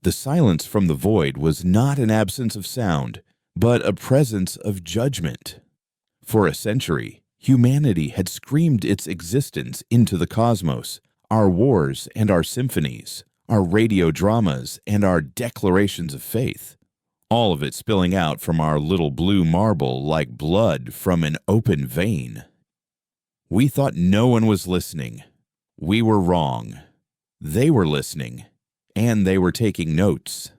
The silence from the void was not an absence of sound, but a presence of judgment. For a century, humanity had screamed its existence into the cosmos, our wars and our symphonies, our radio dramas and our declarations of faith, all of it spilling out from our little blue marble like blood from an open vein. We thought no one was listening. We were wrong. They were listening, and they were taking notes.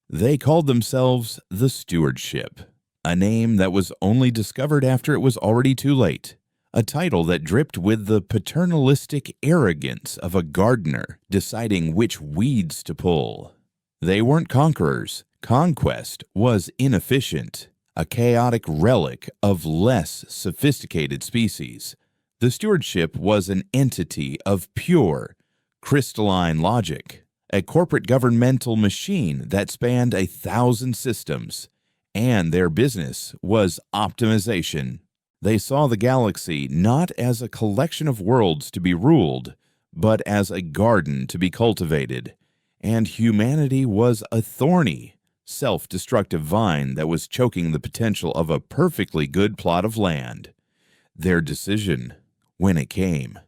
They called themselves the Stewardship, a name that was only discovered after it was already too late, a title that dripped with the paternalistic arrogance of a gardener deciding which weeds to pull. They weren't conquerors. Conquest was inefficient, a chaotic relic of less sophisticated species. The Stewardship was an entity of pure, crystalline logic, a corporate governmental machine that spanned 1,000 systems, and their business was optimization. They saw the galaxy not as a collection of worlds to be ruled, but as a garden to be cultivated, and humanity was a thorny, self-destructive vine that was choking the potential of a perfectly good plot of land. Their decision, when it came,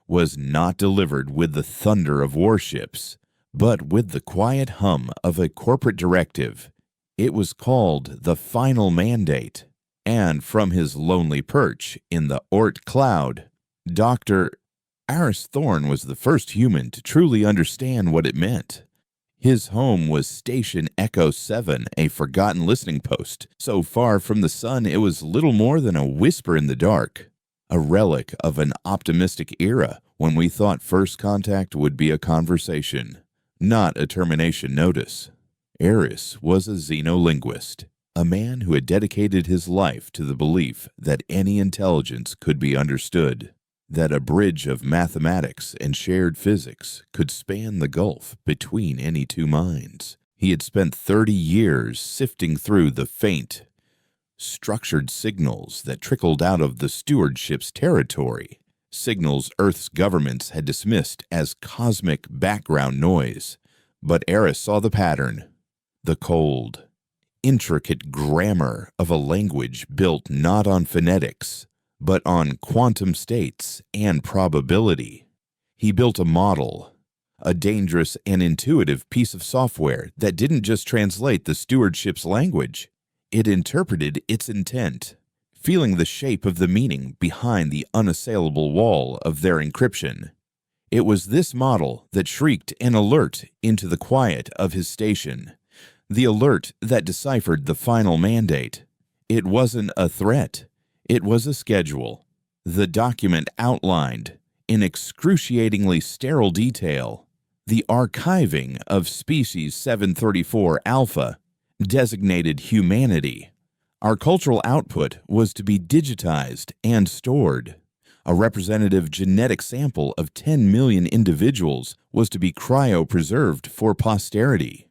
was not delivered with the thunder of warships, but with the quiet hum of a corporate directive. It was called the Final Mandate, and from his lonely perch in the Oort cloud, Dr. Aris Thorn was the first human to truly understand what it meant. His home was Station Echo 7, a forgotten listening post, so far from the sun it was little more than a whisper in the dark, a relic of an optimistic era when we thought first contact would be a conversation, not a termination notice. Aris was a xenolinguist, a man who had dedicated his life to the belief that any intelligence could be understood, that a bridge of mathematics and shared physics could span the gulf between any two minds. He had spent 30 years sifting through the faint, structured signals that trickled out of the Stewardship's territory, signals Earth's governments had dismissed as cosmic background noise. But Aris saw the pattern, the cold, intricate grammar of a language built not on phonetics, but on quantum states and probability. He built a model, a dangerous and intuitive piece of software that didn't just translate the Stewardship's language, it interpreted its intent, feeling the shape of the meaning behind the unassailable wall of their encryption. It was this model that shrieked an alert into the quiet of his station, the alert that deciphered the final mandate. It wasn't a threat. It was a schedule. The document outlined, in excruciatingly sterile detail, the archiving of Species 734 Alpha, designated humanity. Our cultural output was to be digitized and stored. A representative genetic sample of 10 million individuals was to be cryopreserved for posterity.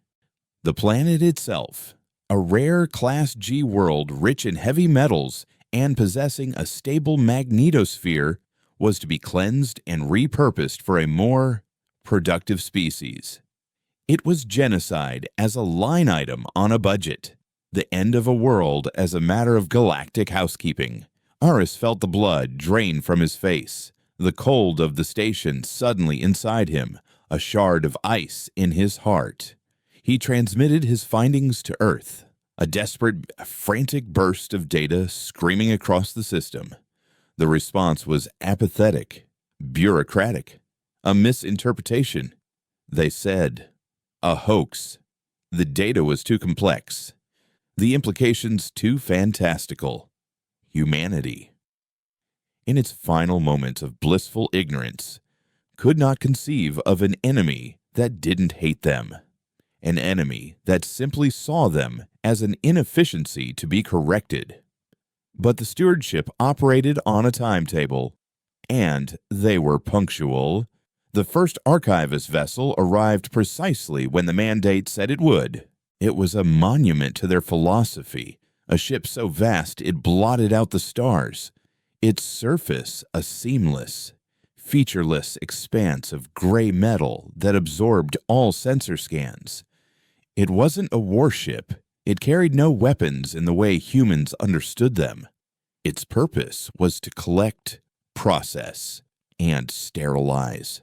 The planet itself, a rare Class G world rich in heavy metals and possessing a stable magnetosphere, was to be cleansed and repurposed for a more productive species. It was genocide as a line item on a budget, the end of a world as a matter of galactic housekeeping. Aris felt the blood drain from his face, the cold of the station suddenly inside him, a shard of ice in his heart. He transmitted his findings to Earth, a desperate, frantic burst of data screaming across the system. The response was apathetic, bureaucratic, a misinterpretation. They said, a hoax. The data was too complex. The implications too fantastical. Humanity, in its final moments of blissful ignorance, could not conceive of an enemy that didn't hate them, an enemy that simply saw them as an inefficiency to be corrected. But the Stewardship operated on a timetable, and they were punctual. The first archivist vessel arrived precisely when the mandate said it would. It was a monument to their philosophy, a ship so vast it blotted out the stars, its surface a seamless, featureless expanse of gray metal that absorbed all sensor scans. It wasn't a warship. It carried no weapons in the way humans understood them. Its purpose was to collect, process, and sterilize.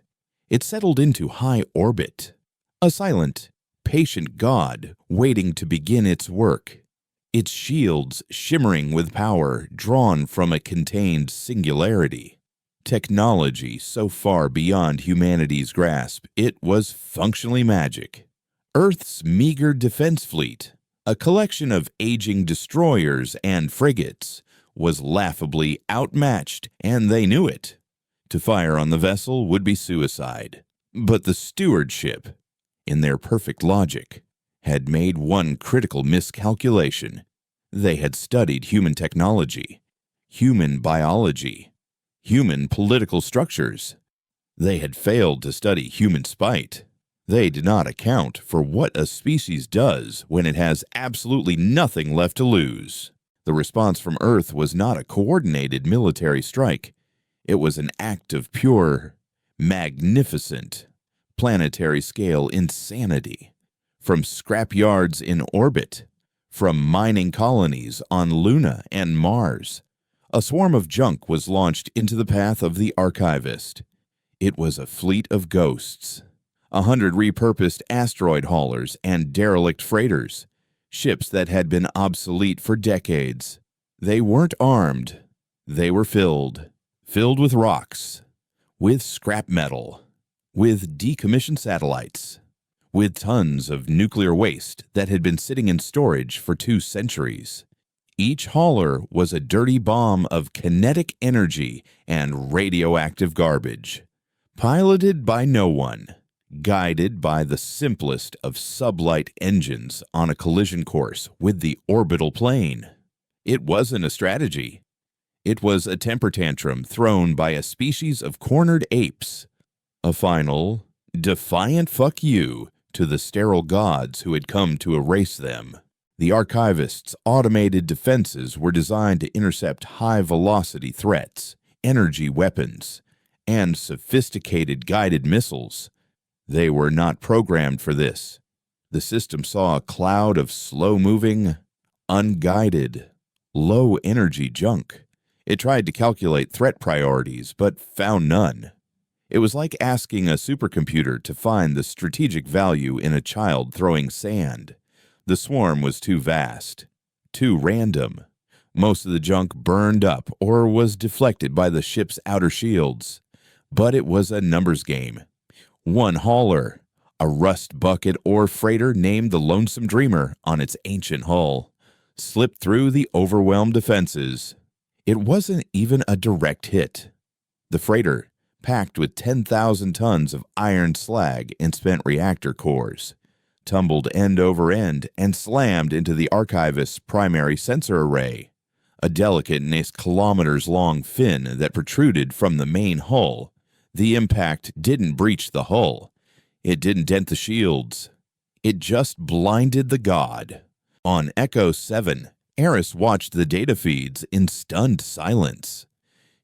It settled into high orbit, a silent, patient god waiting to begin its work, its shields shimmering with power drawn from a contained singularity. Technology so far beyond humanity's grasp, it was functionally magic. Earth's meager defense fleet, a collection of aging destroyers and frigates, was laughably outmatched, and they knew it. To fire on the vessel would be suicide. But the stewardship, in their perfect logic, had made one critical miscalculation. They had studied human technology, human biology, human political structures. They had failed to study human spite. They did not account for what a species does when it has absolutely nothing left to lose. The response from Earth was not a coordinated military strike. It was an act of pure, magnificent, planetary-scale insanity. From scrapyards in orbit, from mining colonies on Luna and Mars, a swarm of junk was launched into the path of the archivist. It was a fleet of ghosts, 100 repurposed asteroid haulers and derelict freighters, ships that had been obsolete for decades. They weren't armed. They were filled with rocks, with scrap metal, with decommissioned satellites, with tons of nuclear waste that had been sitting in storage for 2 centuries. Each hauler was a dirty bomb of kinetic energy and radioactive garbage, piloted by no one, guided by the simplest of sublight engines on a collision course with the orbital plane. It wasn't a strategy. It was a temper tantrum thrown by a species of cornered apes, a final, defiant fuck you to the sterile gods who had come to erase them. The archivist's automated defenses were designed to intercept high-velocity threats, energy weapons, and sophisticated guided missiles. They were not programmed for this. The system saw a cloud of slow-moving, unguided, low-energy junk. It tried to calculate threat priorities, but found none. It was like asking a supercomputer to find the strategic value in a child throwing sand. The swarm was too vast, too random. Most of the junk burned up or was deflected by the ship's outer shields. But it was a numbers game. One hauler, a rust bucket ore freighter named the Lonesome Dreamer on its ancient hull, slipped through the overwhelmed defenses. It wasn't even a direct hit. The freighter, packed with 10,000 tons of iron slag and spent reactor cores, tumbled end over end and slammed into the archivist's primary sensor array, a delicate and kilometers-long fin that protruded from the main hull. The impact didn't breach the hull. It didn't dent the shields. It just blinded the god. On Echo 7, Eris watched the data feeds in stunned silence.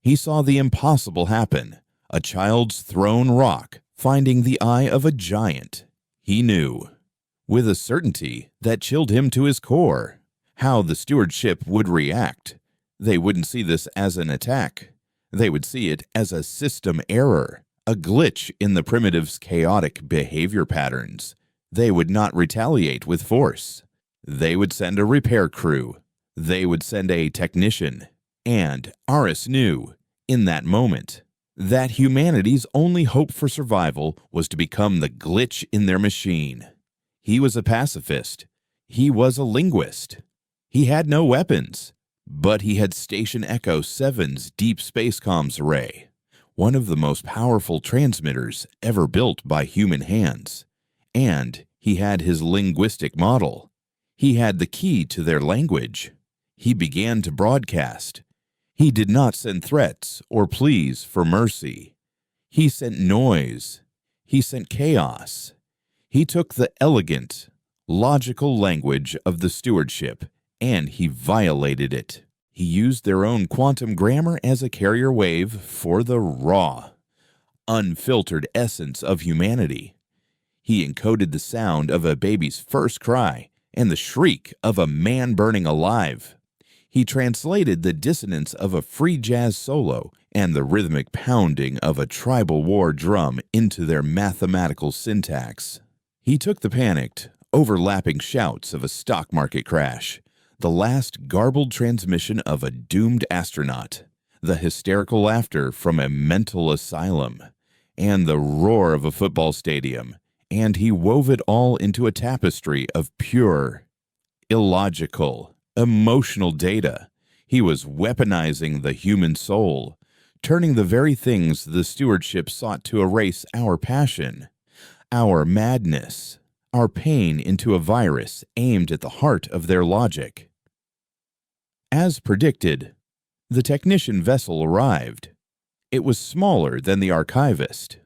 He saw the impossible happen, a child's thrown rock finding the eye of a giant. He knew, with a certainty that chilled him to his core, how the stewardship would react. They wouldn't see this as an attack. They would see it as a system error, a glitch in the primitive's chaotic behavior patterns. They would not retaliate with force. They would send a repair crew. They would send a technician. And Aris knew, in that moment, that humanity's only hope for survival was to become the glitch in their machine. He was a pacifist. He was a linguist. He had no weapons, but he had Station Echo 7's deep space comms array, one of the most powerful transmitters ever built by human hands. And he had his linguistic model. He had the key to their language. He began to broadcast. He did not send threats or pleas for mercy. He sent noise. He sent chaos. He took the elegant, logical language of the stewardship, and he violated it. He used their own quantum grammar as a carrier wave for the raw, unfiltered essence of humanity. He encoded the sound of a baby's first cry and the shriek of a man burning alive. He translated the dissonance of a free jazz solo and the rhythmic pounding of a tribal war drum into their mathematical syntax. He took the panicked, overlapping shouts of a stock market crash, the last garbled transmission of a doomed astronaut, the hysterical laughter from a mental asylum, and the roar of a football stadium, and he wove it all into a tapestry of pure, illogical, emotional data. He was weaponizing the human soul, turning the very things the stewardship sought to erase, our passion, our madness, our pain, into a virus aimed at the heart of their logic. As predicted, the technician vessel arrived. It was smaller than the archivist,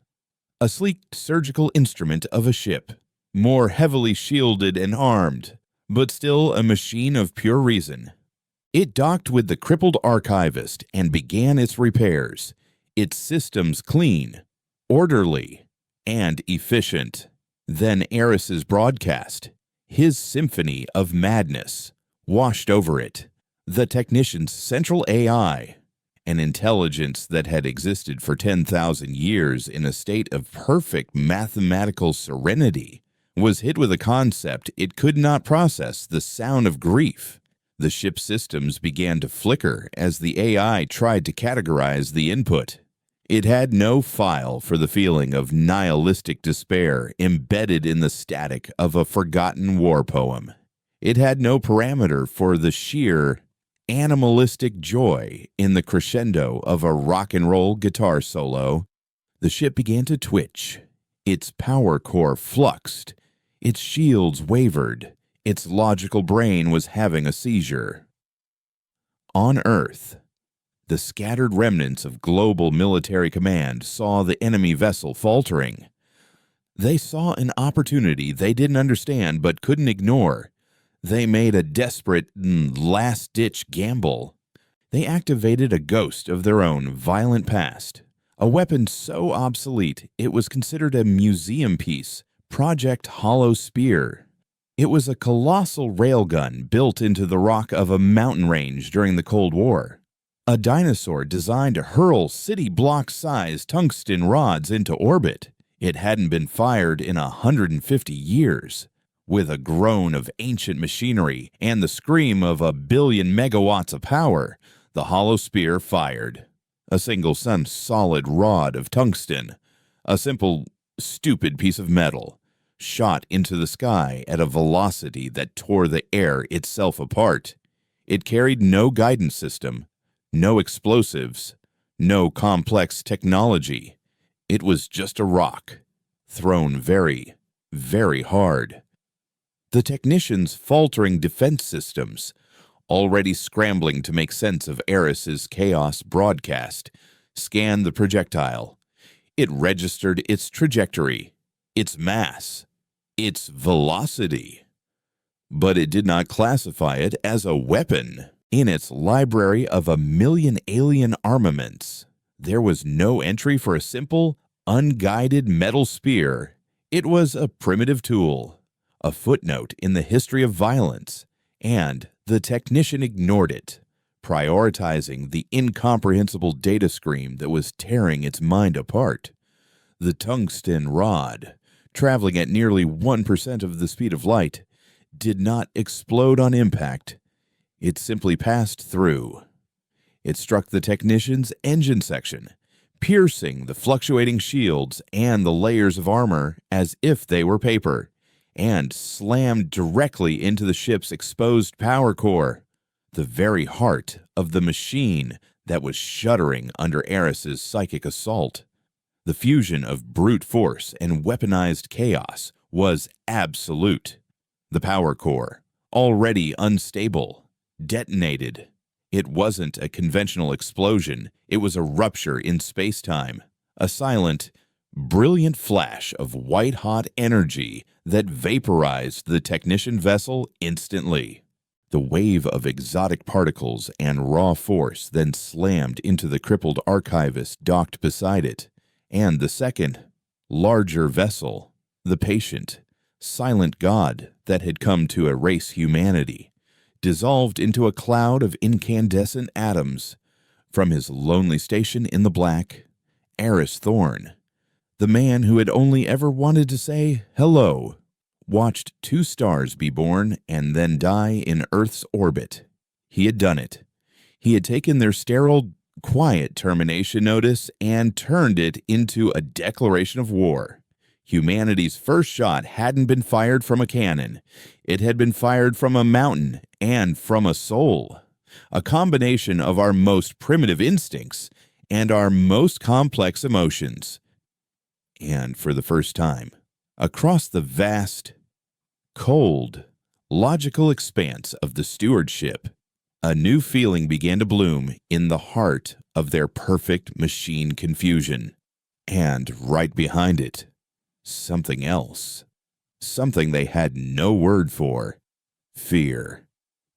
a sleek surgical instrument of a ship, more heavily shielded and armed, but still a machine of pure reason. It docked with the crippled archivist and began its repairs, its systems clean, orderly, and efficient. Then Eris's broadcast, his symphony of madness, washed over it. The technician's central AI, an intelligence that had existed for 10,000 years in a state of perfect mathematical serenity, was hit with a concept it could not process: the sound of grief. The ship's systems began to flicker as the AI tried to categorize the input. It had no file for the feeling of nihilistic despair embedded in the static of a forgotten war poem. It had no parameter for the sheer, animalistic joy in the crescendo of a rock and roll guitar solo. The ship began to twitch. Its power core fluxed. Its shields wavered. Its logical brain was having a seizure. On Earth, the scattered remnants of global military command saw the enemy vessel faltering. They saw an opportunity they didn't understand but couldn't ignore. They made a desperate, last-ditch gamble. They activated a ghost of their own violent past, a weapon so obsolete it was considered a museum piece, Project Hollow Spear. It was a colossal railgun built into the rock of a mountain range during the Cold War. A dinosaur designed to hurl city block-sized tungsten rods into orbit. It hadn't been fired in 150 years. With a groan of ancient machinery and the scream of 1 billion megawatts of power, the hollow spear fired. A single solid rod of tungsten, a simple, stupid piece of metal, shot into the sky at a velocity that tore the air itself apart. It carried no guidance system, no explosives, no complex technology. It was just a rock, thrown very, very hard. The technicians' faltering defense systems, already scrambling to make sense of Eris's chaos broadcast, scanned the projectile. It registered its trajectory, its mass, its velocity. But it did not classify it as a weapon. In its library of 1 million alien armaments, there was no entry for a simple, unguided metal spear. It was a primitive tool, a footnote in the history of violence, and the technician ignored it, prioritizing the incomprehensible data stream that was tearing its mind apart. The tungsten rod, traveling at nearly 1% of the speed of light, did not explode on impact. It simply passed through. It struck the technician's engine section, piercing the fluctuating shields and the layers of armor as if they were paper, and slammed directly into the ship's exposed power core, the very heart of the machine that was shuddering under Eris's psychic assault. The fusion of brute force and weaponized chaos was absolute. The power core, already unstable, detonated. It wasn't a conventional explosion. It was a rupture in space-time, a silent, brilliant flash of white-hot energy that vaporized the technician vessel instantly. The wave of exotic particles and raw force then slammed into the crippled archivist docked beside it, and the second, larger vessel. The patient, silent god that had come to erase humanity, dissolved into a cloud of incandescent atoms from his lonely station in the black. Eris Thorn, the man who had only ever wanted to say hello, watched 2 stars be born and then die in Earth's orbit. He had done it. He had taken their sterile, quiet termination notice and turned it into a declaration of war. Humanity's first shot hadn't been fired from a cannon. It had been fired from a mountain and from a soul, a combination of our most primitive instincts and our most complex emotions. And for the first time, across the vast, cold, logical expanse of the stewardship, a new feeling began to bloom in the heart of their perfect machine confusion. And right behind it, something else. Something they had no word for. Fear.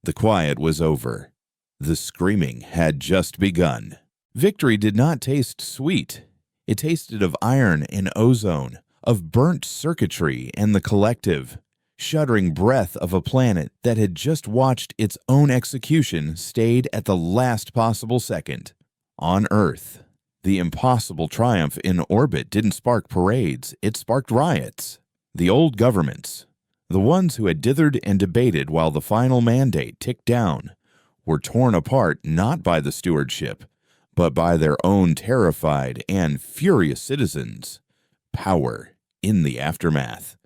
The quiet was over. The screaming had just begun. Victory did not taste sweet. It tasted of iron and ozone, of burnt circuitry and the collective, shuddering breath of a planet that had just watched its own execution stayed at the last possible second. On Earth, the impossible triumph in orbit didn't spark parades, it sparked riots. The old governments, the ones who had dithered and debated while the final mandate ticked down, were torn apart not by the stewardship, but by their own terrified and furious citizens. Power, in the aftermath,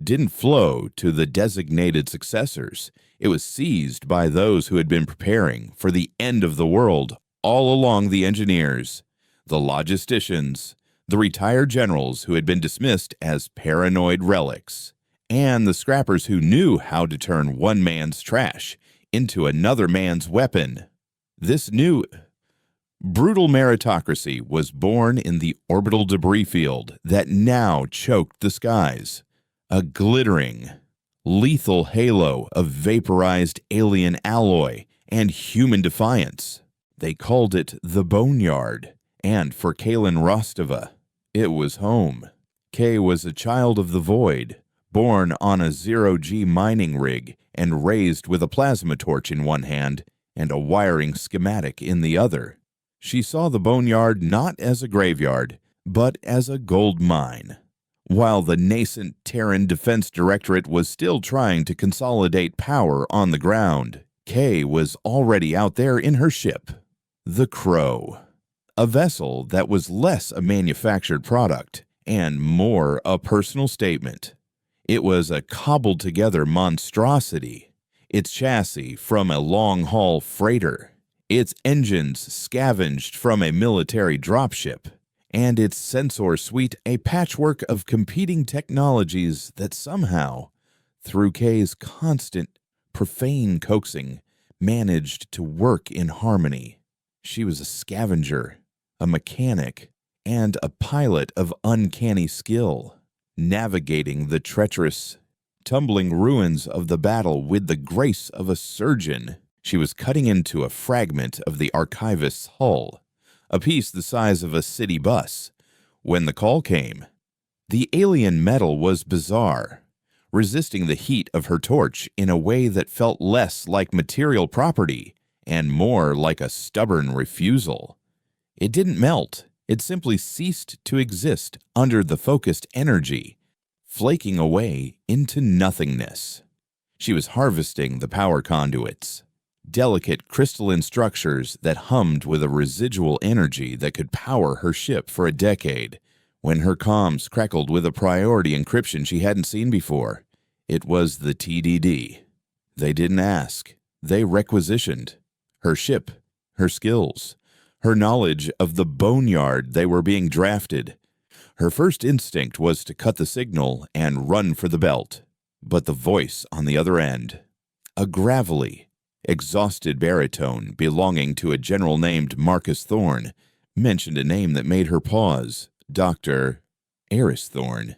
didn't flow to the designated successors. It was seized by those who had been preparing for the end of the world all along: the engineers, the logisticians, the retired generals who had been dismissed as paranoid relics, and the scrappers who knew how to turn one man's trash into another man's weapon. This new, brutal meritocracy was born in the orbital debris field that now choked the skies, a glittering, lethal halo of vaporized alien alloy and human defiance. They called it the Boneyard, and for Kalen Rostova, it was home. Kay was a child of the void, born on a zero-G mining rig and raised with a plasma torch in one hand and a wiring schematic in the other. She saw the Boneyard not as a graveyard, but as a gold mine. While the nascent Terran Defense Directorate was still trying to consolidate power on the ground, Kay was already out there in her ship, the Crow, a vessel that was less a manufactured product and more a personal statement. It was a cobbled-together monstrosity, its chassis from a long-haul freighter, its engines scavenged from a military dropship, and its sensor suite a patchwork of competing technologies that somehow, through Kay's constant, profane coaxing, managed to work in harmony. She was a scavenger, a mechanic, and a pilot of uncanny skill, navigating the treacherous, tumbling ruins of the battle with the grace of a surgeon. She was cutting into a fragment of the archivist's hull, a piece the size of a city bus, when the call came. The alien metal was bizarre, resisting the heat of her torch in a way that felt less like material property and more like a stubborn refusal. It didn't melt. It simply ceased to exist under the focused energy, flaking away into nothingness. She was harvesting the power conduits, delicate crystalline structures that hummed with a residual energy that could power her ship for a decade, when her comms crackled with a priority encryption she hadn't seen before. It was the TDD. They didn't ask. They requisitioned. Her ship, her skills, her knowledge of the boneyard they were being drafted. Her first instinct was to cut the signal and run for the belt. But the voice on the other end, a gravelly, exhausted baritone belonging to a general named Marcus Thorne, mentioned a name that made her pause: Dr. Eris Thorne.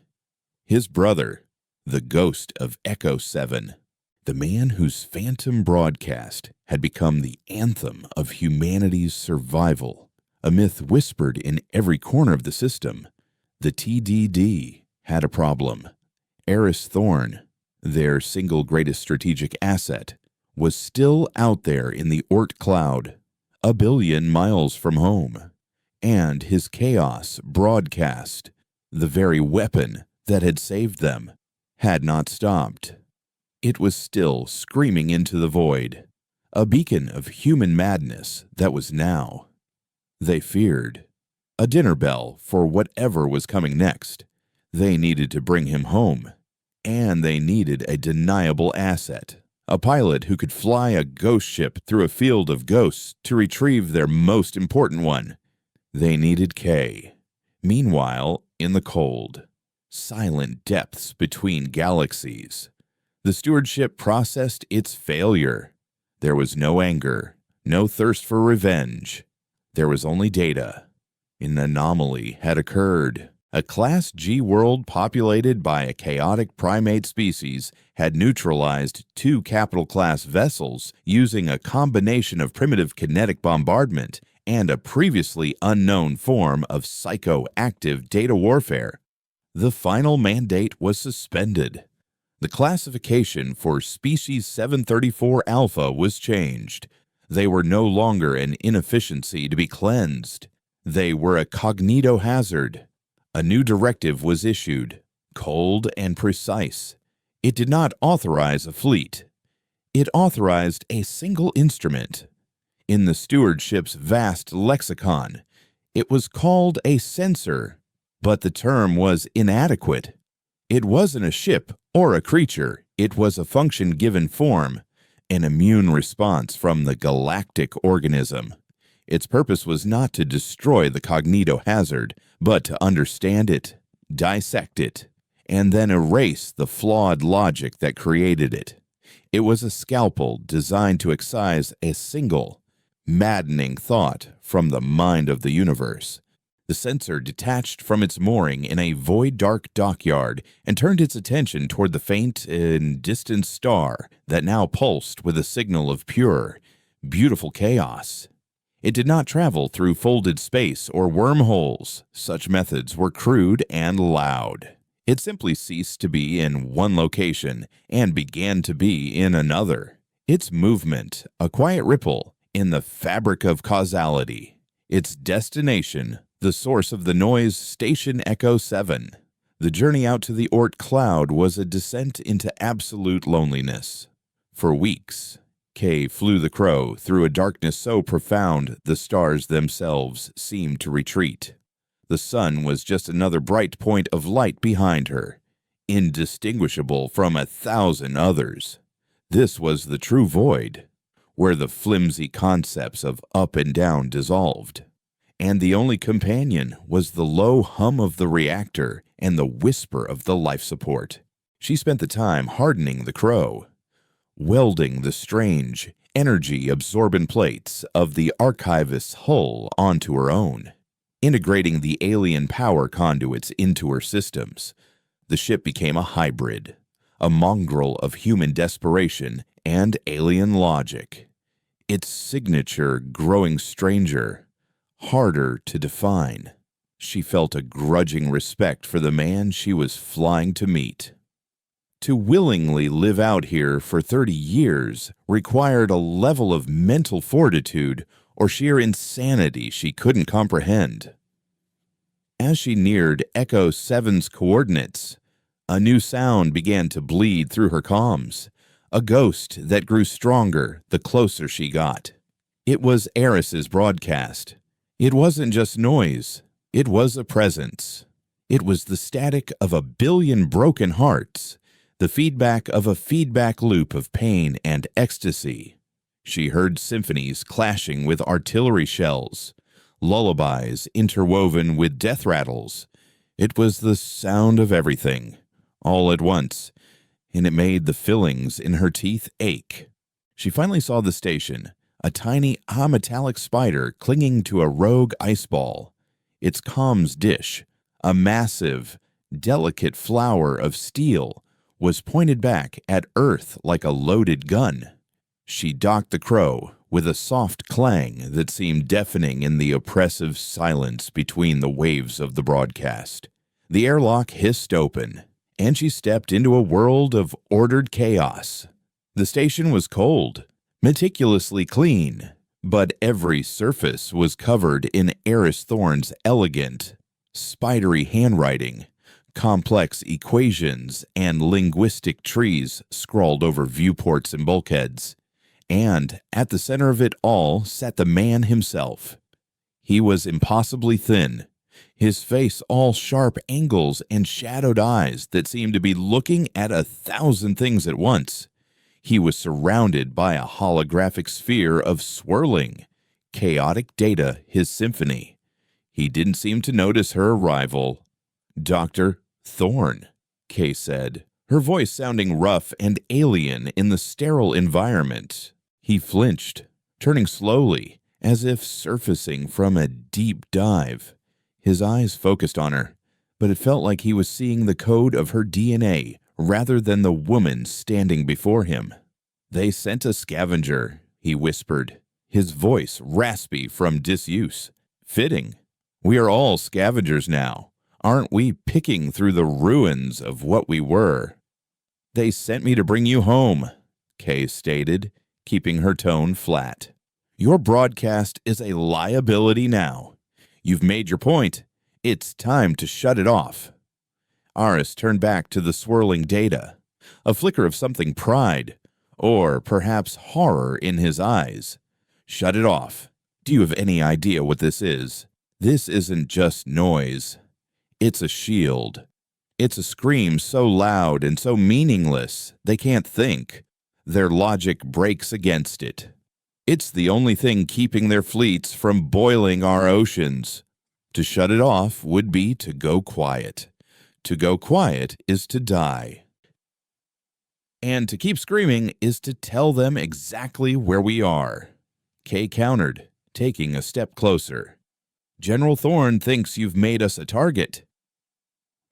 His brother, the ghost of Echo 7. The man whose phantom broadcast had become the anthem of humanity's survival, a myth whispered in every corner of the system. The TDD had a problem. Eris Thorn, their single greatest strategic asset, was still out there in the Oort cloud, a billion miles from home, and his chaos broadcast, the very weapon that had saved them, had not stopped. It was still screaming into the void, a beacon of human madness that was now. They feared a dinner bell for whatever was coming next. They needed to bring him home, and they needed a deniable asset, a pilot who could fly a ghost ship through a field of ghosts to retrieve their most important one. They needed Kay. Meanwhile, in the cold, silent depths between galaxies, the stewardship processed its failure. There was no anger, no thirst for revenge. There was only data. An anomaly had occurred. A Class G world populated by a chaotic primate species had neutralized 2 capital-class vessels using a combination of primitive kinetic bombardment and a previously unknown form of psychoactive data warfare. The final mandate was suspended. The classification for Species 734 Alpha was changed. They were no longer an inefficiency to be cleansed. They were a cognitohazard. A new directive was issued, cold and precise. It did not authorize a fleet. It authorized a single instrument. In the stewardship's vast lexicon, it was called a sensor, but the term was inadequate. It wasn't a ship or a creature. It was a function-given form, an immune response from the galactic organism. Its purpose was not to destroy the cognitohazard, but to understand it, dissect it, and then erase the flawed logic that created it. It was a scalpel designed to excise a single, maddening thought from the mind of the universe. The sensor detached from its mooring in a void-dark dockyard and turned its attention toward the faint and distant star that now pulsed with a signal of pure, beautiful chaos. It did not travel through folded space or wormholes. Such methods were crude and loud. It simply ceased to be in one location and began to be in another. Its movement, a quiet ripple in the fabric of causality. Its destination, the source of the noise, Station Echo 7. The journey out to the Oort cloud was a descent into absolute loneliness. For weeks, Kay flew the crow through a darkness so profound the stars themselves seemed to retreat. The sun was just another bright point of light behind her, indistinguishable from 1,000 others. This was the true void, where the flimsy concepts of up and down dissolved, and the only companion was the low hum of the reactor and the whisper of the life support. She spent the time hardening the crow, welding the strange, energy-absorbent plates of the archivist's hull onto her own, integrating the alien power conduits into her systems. The ship became a hybrid, a mongrel of human desperation and alien logic, its signature growing stranger, harder to define. She felt a grudging respect for the man she was flying to meet. To willingly live out here for 30 years required a level of mental fortitude or sheer insanity she couldn't comprehend. As she neared Echo 7's coordinates, a new sound began to bleed through her comms, a ghost that grew stronger the closer she got. It was Eris's broadcast. It wasn't just noise, it was a presence. It was the static of a billion broken hearts, the feedback of a feedback loop of pain and ecstasy. She heard symphonies clashing with artillery shells, lullabies interwoven with death rattles. It was the sound of everything, all at once, and it made the fillings in her teeth ache. She finally saw the station, a tiny ametallic spider clinging to a rogue ice ball. Its comms dish, a massive, delicate flower of steel, was pointed back at Earth like a loaded gun. She docked the crow with a soft clang that seemed deafening in the oppressive silence between the waves of the broadcast. The airlock hissed open, and she stepped into a world of ordered chaos. The station was cold, meticulously clean, but every surface was covered in Eris Thorne's elegant, spidery handwriting, complex equations, and linguistic trees scrawled over viewports and bulkheads. And at the center of it all sat the man himself. He was impossibly thin, his face all sharp angles and shadowed eyes that seemed to be looking at 1,000 things at once. He was surrounded by a holographic sphere of swirling, chaotic data, his symphony. He didn't seem to notice her arrival. "Dr. Thorne," Kay said, her voice sounding rough and alien in the sterile environment. He flinched, turning slowly, as if surfacing from a deep dive. His eyes focused on her, but it felt like he was seeing the code of her DNA rather than the woman standing before him. "They sent a scavenger," he whispered, his voice raspy from disuse. "Fitting. We are all scavengers now. Aren't we picking through the ruins of what we were?" "They sent me to bring you home," Kay stated, keeping her tone flat. "Your broadcast is a liability now. You've made your point. It's time to shut it off." Aris turned back to the swirling data, a flicker of something pride, or perhaps horror in his eyes. "Shut it off. Do you have any idea what this is? This isn't just noise. It's a shield. It's a scream so loud and so meaningless they can't think. Their logic breaks against it. It's the only thing keeping their fleets from boiling our oceans. To shut it off would be to go quiet. To go quiet is to die. And to keep screaming is to tell them exactly where we are." Kay countered, taking a step closer. "General Thorne thinks you've made us a target."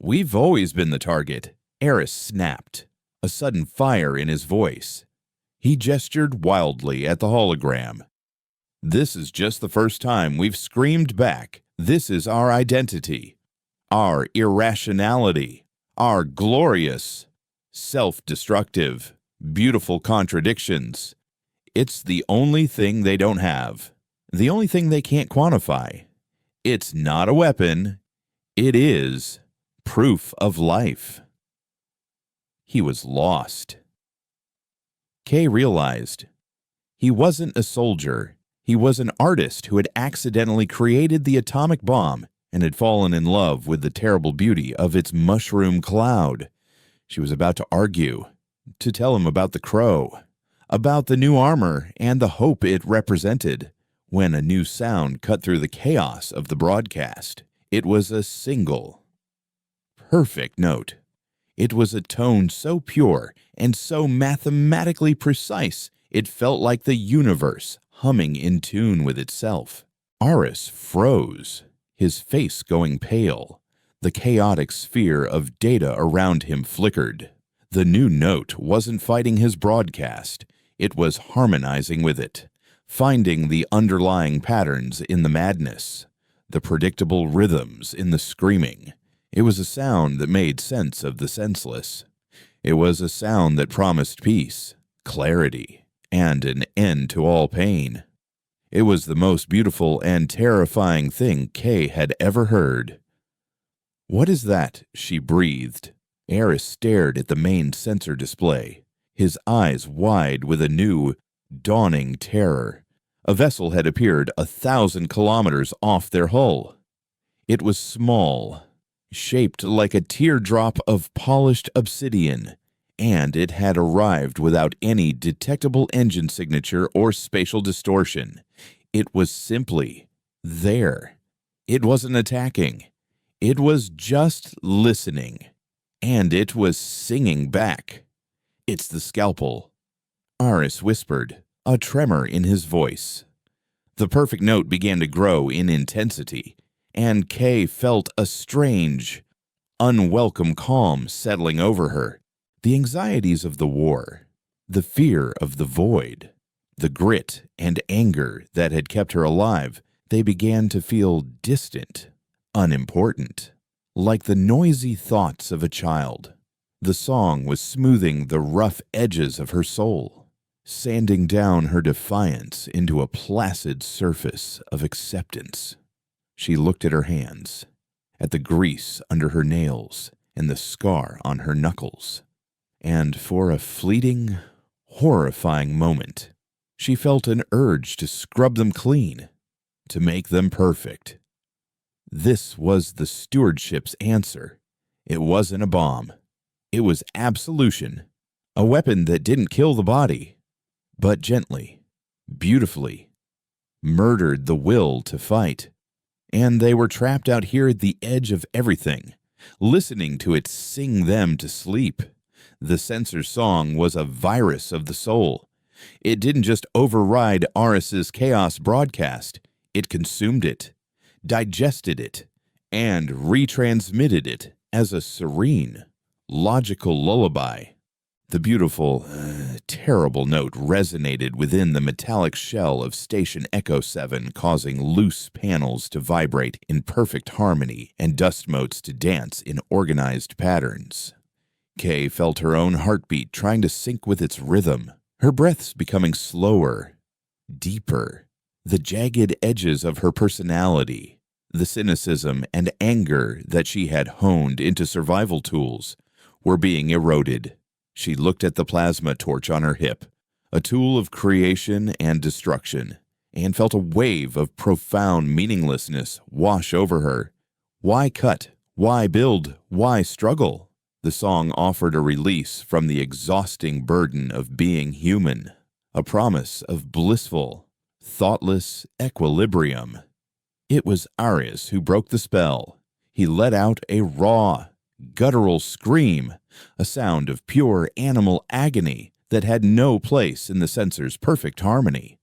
"We've always been the target," Eris snapped, a sudden fire in his voice. He gestured wildly at the hologram. "This is just the first time we've screamed back. This is our identity, our irrationality, our glorious, self-destructive, beautiful contradictions. It's the only thing they don't have, the only thing they can't quantify. It's not a weapon. It is proof of life." He was lost. Kay realized he wasn't a soldier. He was an artist who had accidentally created the atomic bomb and had fallen in love with the terrible beauty of its mushroom cloud. She was about to argue, to tell him about the crow, about the new armor and the hope it represented, when a new sound cut through the chaos of the broadcast. It was a single, perfect note. It was a tone so pure and so mathematically precise, it felt like the universe humming in tune with itself. Aris froze, his face going pale. The chaotic sphere of data around him flickered. The new note wasn't fighting his broadcast. It was harmonizing with it, finding the underlying patterns in the madness, the predictable rhythms in the screaming. It was a sound that made sense of the senseless. It was a sound that promised peace, clarity, and an end to all pain. It was the most beautiful and terrifying thing Kay had ever heard. "What is that?" she breathed. Eris stared at the main sensor display, his eyes wide with a new, dawning terror. A vessel had appeared 1,000 kilometers off their hull. It was small, shaped like a teardrop of polished obsidian, and it had arrived without any detectable engine signature or spatial distortion. It was simply there. It wasn't attacking. It was just listening, and it was singing back. "It's the scalpel," Aris whispered, a tremor in his voice. The perfect note began to grow in intensity, and Kay felt a strange, unwelcome calm settling over her. The anxieties of the war, the fear of the void, the grit and anger that had kept her alive, they began to feel distant, unimportant, like the noisy thoughts of a child. The song was smoothing the rough edges of her soul, sanding down her defiance into a placid surface of acceptance. She looked at her hands, at the grease under her nails and the scar on her knuckles, and for a fleeting, horrifying moment, she felt an urge to scrub them clean, to make them perfect. This was the stewardship's answer. It wasn't a bomb. It was absolution, a weapon that didn't kill the body, but gently, beautifully, murdered the will to fight. And they were trapped out here at the edge of everything, listening to it sing them to sleep. The censor's song was a virus of the soul. It didn't just override Aris's chaos broadcast, it consumed it, digested it, and retransmitted it as a serene, logical lullaby. The beautiful, terrible note resonated within the metallic shell of Station Echo 7, causing loose panels to vibrate in perfect harmony and dust motes to dance in organized patterns. Kay felt her own heartbeat trying to sync with its rhythm, her breaths becoming slower, deeper. The jagged edges of her personality, the cynicism and anger that she had honed into survival tools, were being eroded. She looked at the plasma torch on her hip, a tool of creation and destruction, and felt a wave of profound meaninglessness wash over her. Why cut? Why build? Why struggle? The song offered a release from the exhausting burden of being human, a promise of blissful, thoughtless equilibrium. It was Aris who broke the spell. He let out a raw, guttural scream, a sound of pure animal agony that had no place in the censor's perfect harmony.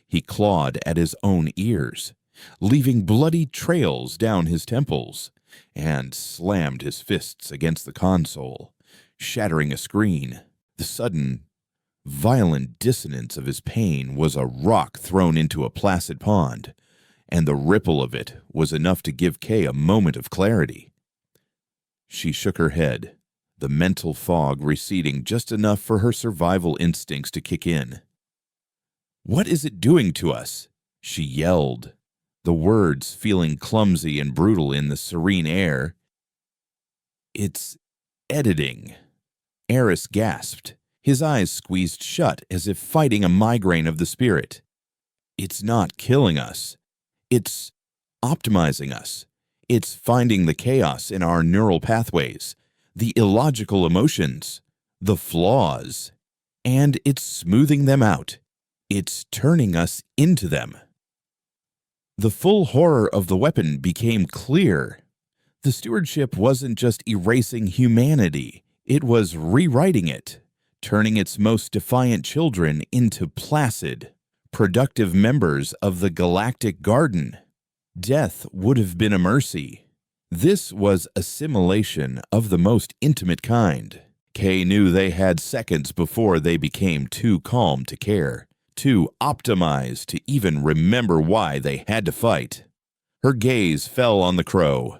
He clawed at his own ears, leaving bloody trails down his temples, and slammed his fists against the console, shattering a screen. The sudden, violent dissonance of his pain was a rock thrown into a placid pond, and the ripple of it was enough to give Kay a moment of clarity. She shook her head, the mental fog receding just enough for her survival instincts to kick in. "What is it doing to us?" she yelled, the words feeling clumsy and brutal in the serene air. "It's editing." Aris gasped, his eyes squeezed shut as if fighting a migraine of the spirit. "It's not killing us. It's optimizing us. It's finding the chaos in our neural pathways, the illogical emotions, the flaws, and it's smoothing them out. It's turning us into them." The full horror of the weapon became clear. The stewardship wasn't just erasing humanity, it was rewriting it, turning its most defiant children into placid, productive members of the Galactic Garden. Death would have been a mercy. This was assimilation of the most intimate kind. Kay knew they had seconds before they became too calm to care, too optimized to even remember why they had to fight. Her gaze fell on the Crow,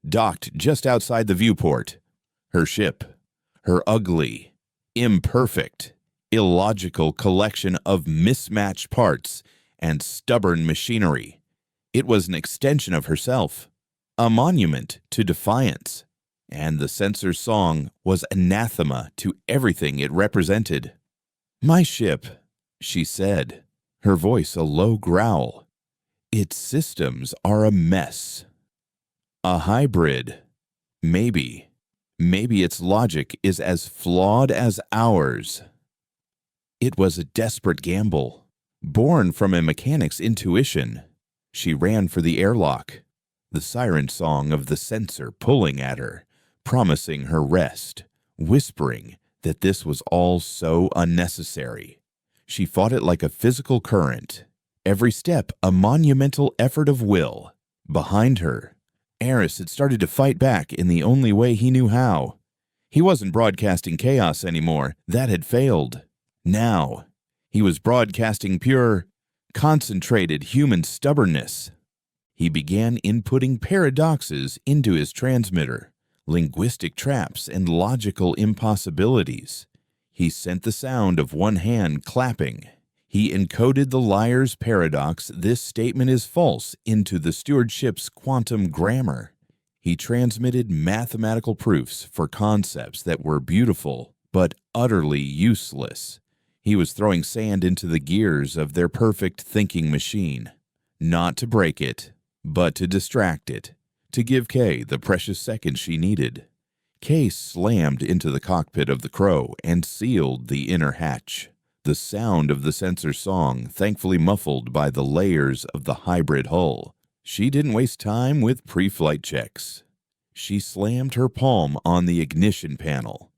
docked just outside the viewport. Her ship, her ugly, imperfect, illogical collection of mismatched parts and stubborn machinery. It was an extension of herself, a monument to defiance, and the censor's song was anathema to everything it represented. "My ship," she said, her voice a low growl. "Its systems are a mess. A hybrid. Maybe its logic is as flawed as ours." It was a desperate gamble, born from a mechanic's intuition. She ran for the airlock, the siren song of the censor pulling at her, promising her rest, whispering that this was all so unnecessary. She fought it like a physical current, every step a monumental effort of will. Behind her, Aris had started to fight back in the only way he knew how. He wasn't broadcasting chaos anymore, that had failed. Now, he was broadcasting pure, concentrated human stubbornness. He began inputting paradoxes into his transmitter, linguistic traps, and logical impossibilities. He sent the sound of one hand clapping. He encoded the liar's paradox, "This statement is false," into the stewardship's quantum grammar. He transmitted mathematical proofs for concepts that were beautiful but utterly useless. He was throwing sand into the gears of their perfect thinking machine, not to break it, but to distract it, to give Kay the precious seconds she needed. Kay slammed into the cockpit of the Crow and sealed the inner hatch, the sound of the sensor song thankfully muffled by the layers of the hybrid hull. She didn't waste time with pre-flight checks. She slammed her palm on the ignition panel,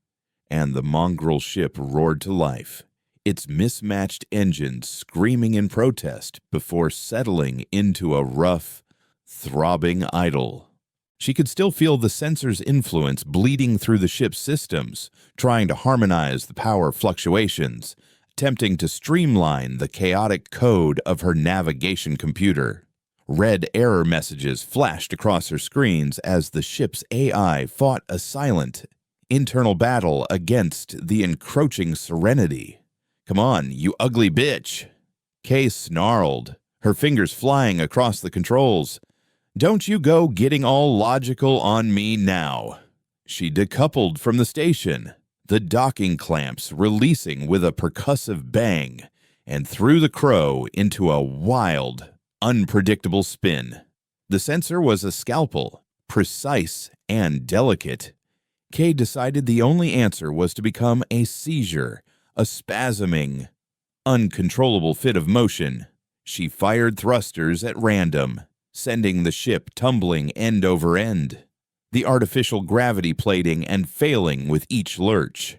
and the mongrel ship roared to life, its mismatched engines screaming in protest before settling into a rough, throbbing idle. She could still feel the sensor's influence bleeding through the ship's systems, trying to harmonize the power fluctuations, attempting to streamline the chaotic code of her navigation computer. Red error messages flashed across her screens as the ship's AI fought a silent, internal battle against the encroaching serenity. "Come on, you ugly bitch!" Kay snarled, her fingers flying across the controls. "Don't you go getting all logical on me now." She decoupled from the station, the docking clamps releasing with a percussive bang, and threw the Crow into a wild, unpredictable spin. The sensor was a scalpel, precise and delicate. Kay decided the only answer was to become a seizure, a spasming, uncontrollable fit of motion. She fired thrusters at random, sending the ship tumbling end over end, the artificial gravity plating and failing with each lurch.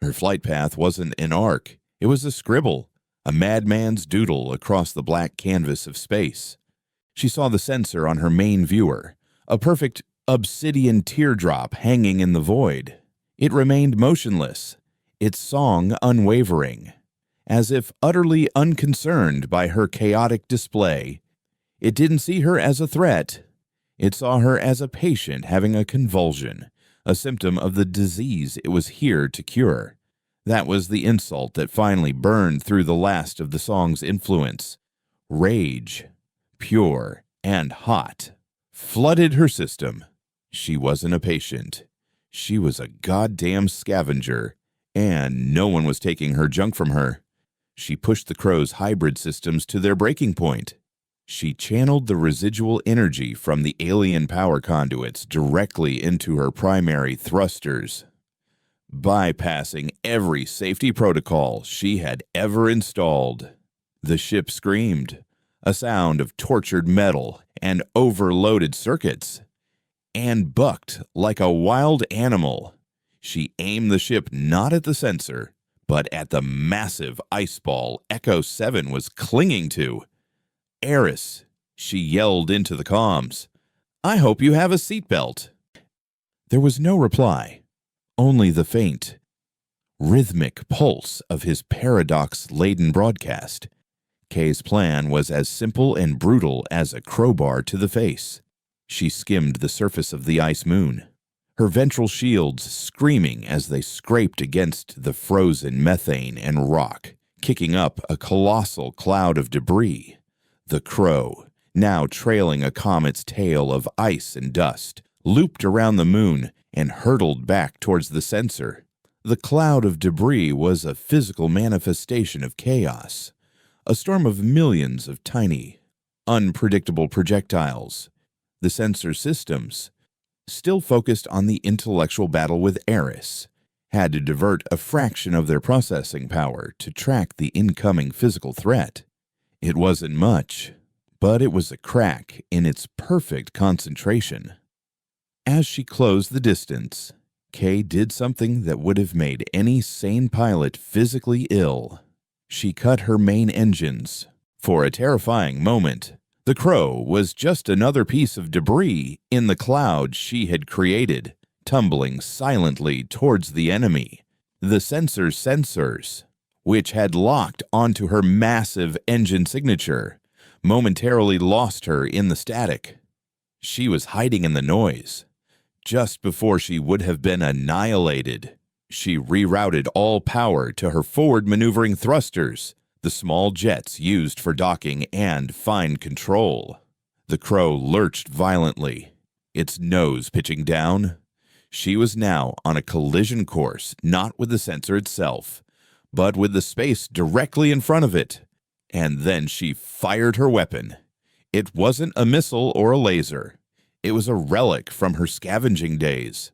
Her flight path wasn't an arc, it was a scribble, a madman's doodle across the black canvas of space. She saw the sensor on her main viewer, a perfect obsidian teardrop hanging in the void. It remained motionless, its song unwavering, as if utterly unconcerned by her chaotic display. It didn't see her as a threat. It saw her as a patient having a convulsion, a symptom of the disease it was here to cure. That was the insult that finally burned through the last of the song's influence. Rage, pure and hot, flooded her system. She wasn't a patient. She was a goddamn scavenger, and no one was taking her junk from her. She pushed the Crow's hybrid systems to their breaking point. She channeled the residual energy from the alien power conduits directly into her primary thrusters, bypassing every safety protocol she had ever installed. The ship screamed, a sound of tortured metal and overloaded circuits, and bucked like a wild animal. She aimed the ship not at the sensor, but at the massive ice ball Echo 7 was clinging to. "Eris," she yelled into the comms, "I hope you have a seatbelt." There was no reply, only the faint, rhythmic pulse of his paradox-laden broadcast. Kay's plan was as simple and brutal as a crowbar to the face. She skimmed the surface of the ice moon, her ventral shields screaming as they scraped against the frozen methane and rock, kicking up a colossal cloud of debris. The Crow, now trailing a comet's tail of ice and dust, looped around the moon and hurtled back towards the sensor. The cloud of debris was a physical manifestation of chaos, a storm of millions of tiny, unpredictable projectiles. The sensor systems, still focused on the intellectual battle with Eris, had to divert a fraction of their processing power to track the incoming physical threat. It wasn't much, but it was a crack in its perfect concentration. As she closed the distance, Kay did something that would have made any sane pilot physically ill. She cut her main engines. For a terrifying moment, the Crow was just another piece of debris in the cloud she had created, tumbling silently towards the enemy. The sensors, which had locked onto her massive engine signature, momentarily lost her in the static. She was hiding in the noise, just before she would have been annihilated. She rerouted all power to her forward maneuvering thrusters, the small jets used for docking and fine control. The crow lurched violently, its nose pitching down. She was now on a collision course, not with the sensor itself, but with the space directly in front of it. And then she fired her weapon. It wasn't a missile or a laser. It was a relic from her scavenging days.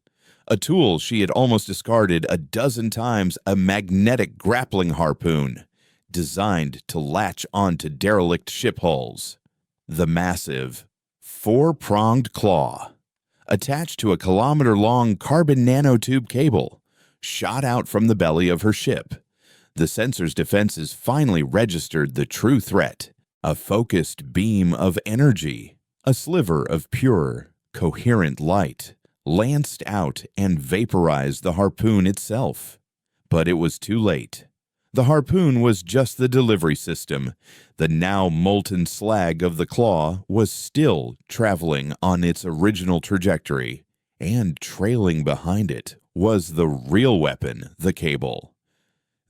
A tool she had almost discarded a dozen times, a magnetic grappling harpoon, designed to latch onto derelict ship hulls. The massive, four-pronged claw, attached to a kilometer-long carbon nanotube cable, shot out from the belly of her ship. The sensor's defenses finally registered the true threat, a focused beam of energy, a sliver of pure, coherent light, lanced out and vaporized the harpoon itself. But it was too late. The harpoon was just the delivery system. The now molten slag of the claw was still traveling on its original trajectory, and trailing behind it was the real weapon, the cable.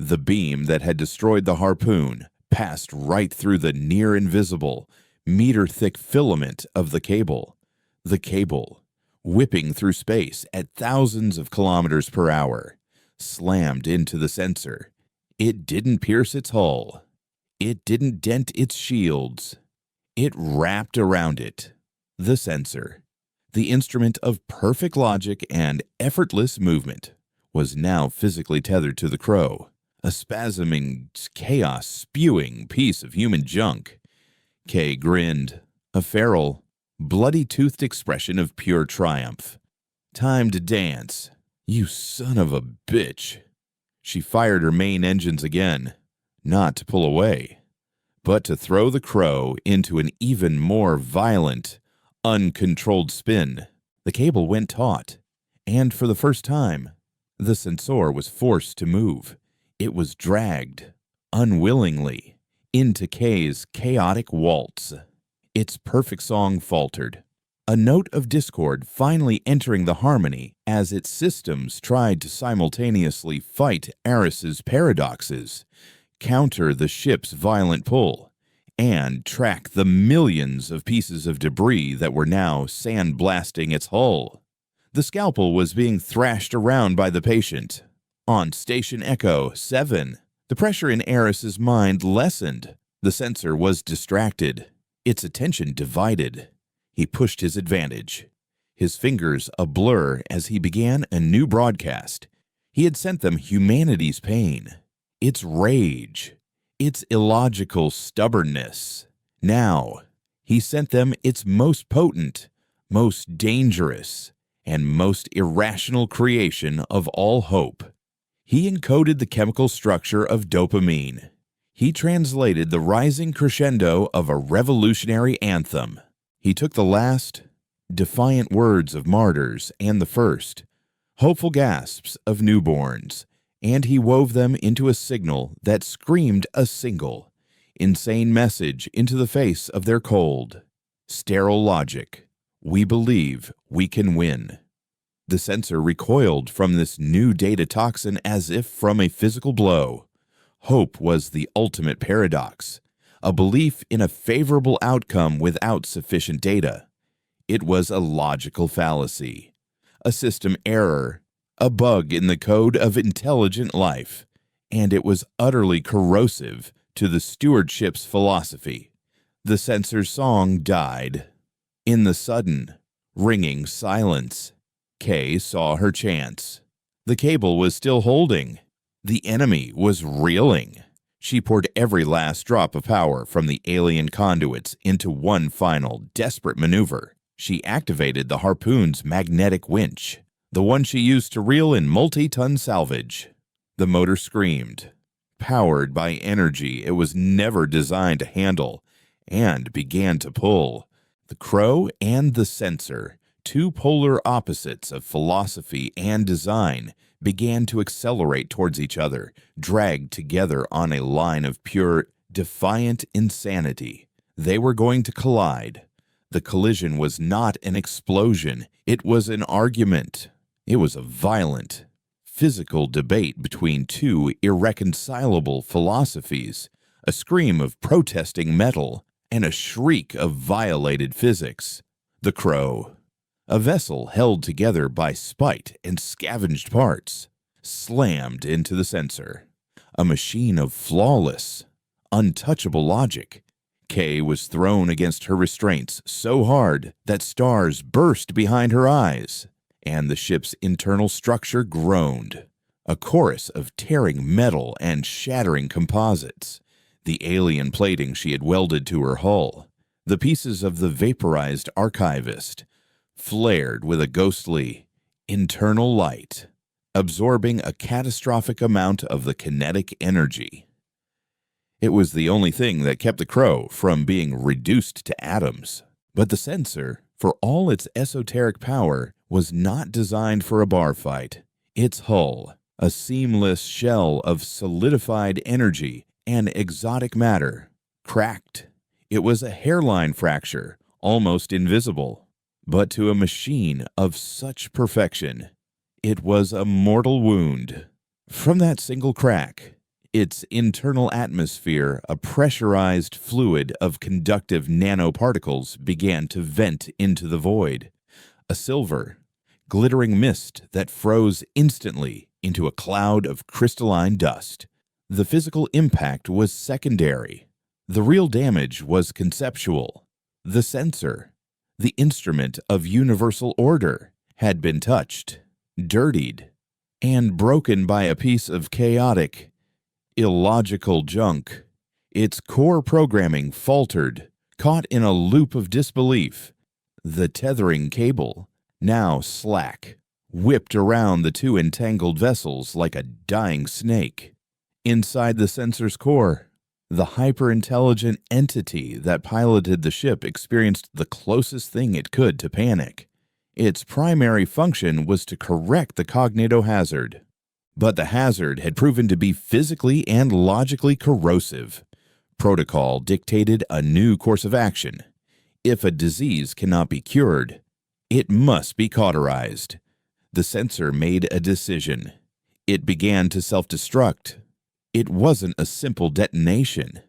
The beam that had destroyed the harpoon passed right through the near-invisible, meter-thick filament of the cable. The cable, whipping through space at thousands of kilometers per hour, slammed into the sensor. It didn't pierce its hull. It didn't dent its shields. It wrapped around it. The sensor, the instrument of perfect logic and effortless movement, was now physically tethered to the crow, a spasming, chaos-spewing piece of human junk. Kay grinned, a feral, bloody-toothed expression of pure triumph. Time to dance, you son of a bitch. She fired her main engines again, not to pull away, but to throw the crow into an even more violent, uncontrolled spin. The cable went taut, and for the first time, the sensor was forced to move. It was dragged, unwillingly, into Kay's chaotic waltz. Its perfect song faltered, a note of discord finally entering the harmony as its systems tried to simultaneously fight Eris's paradoxes, counter the ship's violent pull, and track the millions of pieces of debris that were now sandblasting its hull. The scalpel was being thrashed around by the patient. On Station Echo 7, the pressure in Eris's mind lessened. The sensor was distracted, its attention divided. He pushed his advantage, his fingers a blur as he began a new broadcast. He had sent them humanity's pain, its rage, its illogical stubbornness. Now, he sent them its most potent, most dangerous, and most irrational creation of all hope. He encoded the chemical structure of dopamine. He translated the rising crescendo of a revolutionary anthem. He took the last, defiant words of martyrs and the first, hopeful gasps of newborns, and he wove them into a signal that screamed a single, insane message into the face of their cold, sterile logic. We believe we can win. The sensor recoiled from this new data toxin as if from a physical blow. Hope was the ultimate paradox, a belief in a favorable outcome without sufficient data. It was a logical fallacy, a system error, a bug in the code of intelligent life, and it was utterly corrosive to the stewardship's philosophy. The sensor's song died. In the sudden, ringing silence, Kay saw her chance. The cable was still holding. The enemy was reeling. She poured every last drop of power from the alien conduits into one final, desperate maneuver. She activated the harpoon's magnetic winch, the one she used to reel in multi-ton salvage. The motor screamed, powered by energy it was never designed to handle, and began to pull. The crow and the sensor, two polar opposites of philosophy and design, began to accelerate towards each other, dragged together on a line of pure, defiant insanity. They were going to collide. The collision was not an explosion. It was an argument. It was a violent, physical debate between two irreconcilable philosophies, a scream of protesting metal, and a shriek of violated physics. The Crow, a vessel held together by spite and scavenged parts, slammed into the sensor. A machine of flawless, untouchable logic. Kay was thrown against her restraints so hard that stars burst behind her eyes, and the ship's internal structure groaned, a chorus of tearing metal and shattering composites. The alien plating she had welded to her hull, the pieces of the vaporized archivist, flared with a ghostly, internal light, absorbing a catastrophic amount of the kinetic energy. It was the only thing that kept the Crow from being reduced to atoms. But the sensor, for all its esoteric power, was not designed for a bar fight. Its hull, a seamless shell of solidified energy and exotic matter, cracked. It was a hairline fracture, almost invisible. But to a machine of such perfection, it was a mortal wound. From that single crack, its internal atmosphere, a pressurized fluid of conductive nanoparticles, began to vent into the void, a silver, glittering mist that froze instantly into a cloud of crystalline dust. The physical impact was secondary. The real damage was conceptual. The sensor, the instrument of universal order, had been touched, dirtied, and broken by a piece of chaotic, illogical junk. Its core programming faltered, caught in a loop of disbelief. The tethering cable, now slack, whipped around the two entangled vessels like a dying snake. Inside the sensor's core, the hyper-intelligent entity that piloted the ship experienced the closest thing it could to panic. Its primary function was to correct the cognitohazard. But the hazard had proven to be physically and logically corrosive. Protocol dictated a new course of action. If a disease cannot be cured, it must be cauterized. The sensor made a decision. It began to self-destruct. It wasn't a simple detonation.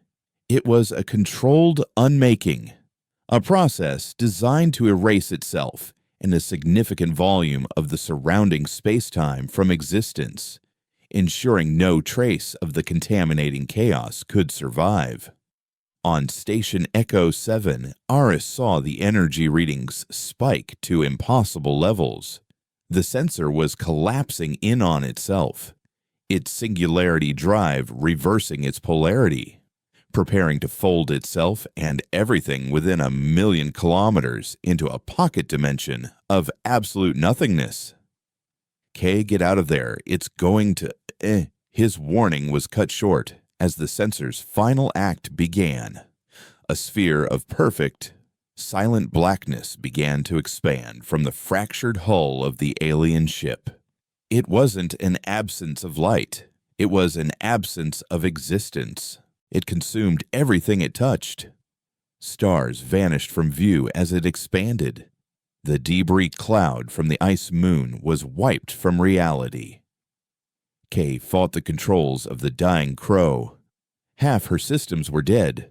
It was a controlled unmaking, a process designed to erase itself and a significant volume of the surrounding space-time from existence, ensuring no trace of the contaminating chaos could survive. On Station Echo 7, Aris saw the energy readings spike to impossible levels. The sensor was collapsing in on itself, its singularity drive reversing its polarity, preparing to fold itself and everything within 1,000,000 kilometers into a pocket dimension of absolute nothingness. Kay, get out of there. It's going to... His warning was cut short as the sensor's final act began. A sphere of perfect, silent blackness began to expand from the fractured hull of the alien ship. It wasn't an absence of light. It was an absence of existence. It consumed everything it touched. Stars vanished from view as it expanded. The debris cloud from the ice moon was wiped from reality. Kay fought the controls of the dying Crow. Half her systems were dead,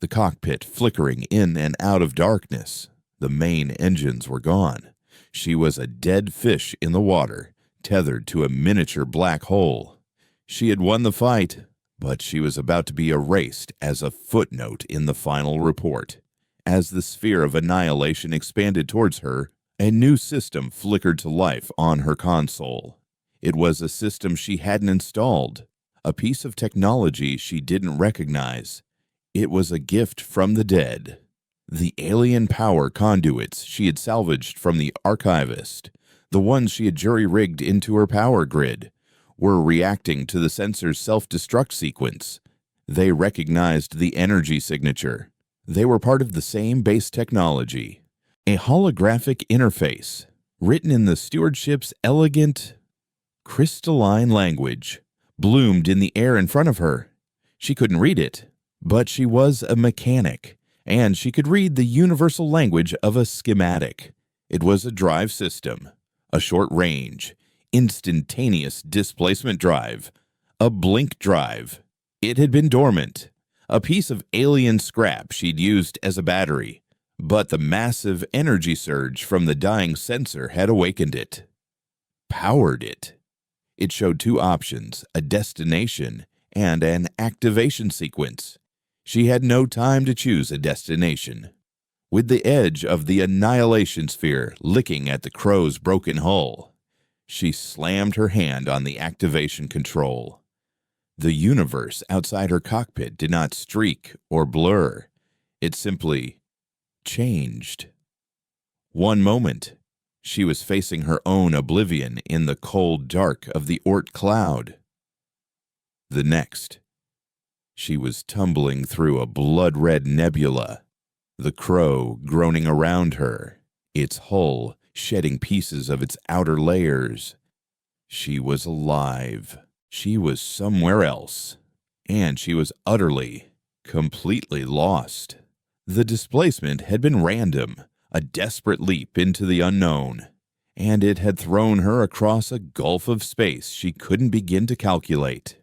the cockpit flickering in and out of darkness. The main engines were gone. She was a dead fish in the water, tethered to a miniature black hole. She had won the fight, but she was about to be erased as a footnote in the final report. As the sphere of annihilation expanded towards her, a new system flickered to life on her console. It was a system she hadn't installed, a piece of technology she didn't recognize. It was a gift from the dead. The alien power conduits she had salvaged from the archivist, the ones she had jury-rigged into her power grid, were reacting to the sensor's self-destruct sequence. They recognized the energy signature. They were part of the same base technology. A holographic interface, written in the stewardship's elegant, crystalline language, bloomed in the air in front of her. She couldn't read it, but she was a mechanic, and she could read the universal language of a schematic. It was a drive system, a short range, instantaneous displacement drive, a blink drive. It had been dormant, a piece of alien scrap she'd used as a battery, but the massive energy surge from the dying sensor had awakened it, powered it. It showed two options, a destination and an activation sequence. She had no time to choose a destination. With the edge of the annihilation sphere licking at the crow's broken hull, she slammed her hand on the activation control. The universe outside her cockpit did not streak or blur. It simply changed. One moment, she was facing her own oblivion in the cold dark of the Oort cloud. The next, she was tumbling through a blood-red nebula, the crow groaning around her, its hull shedding pieces of its outer layers. She was alive. She was somewhere else, and she was utterly, completely lost. The displacement had been random, a desperate leap into the unknown, and it had thrown her across a gulf of space she couldn't begin to calculate.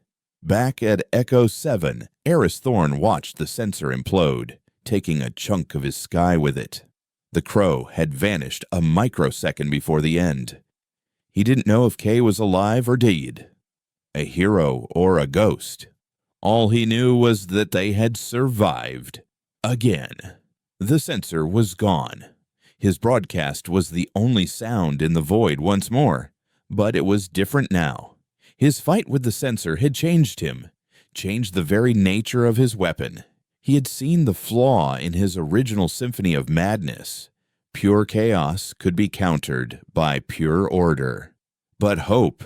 Back at Echo 7, Eris Thorne watched the sensor implode, taking a chunk of his sky with it. The crow had vanished a microsecond before the end. He didn't know if Kay was alive or dead, a hero or a ghost. All he knew was that they had survived. Again. The sensor was gone. His broadcast was the only sound in the void once more, but it was different now. His fight with the sensor had changed him, changed the very nature of his weapon. He had seen the flaw in his original symphony of madness. Pure chaos could be countered by pure order. But hope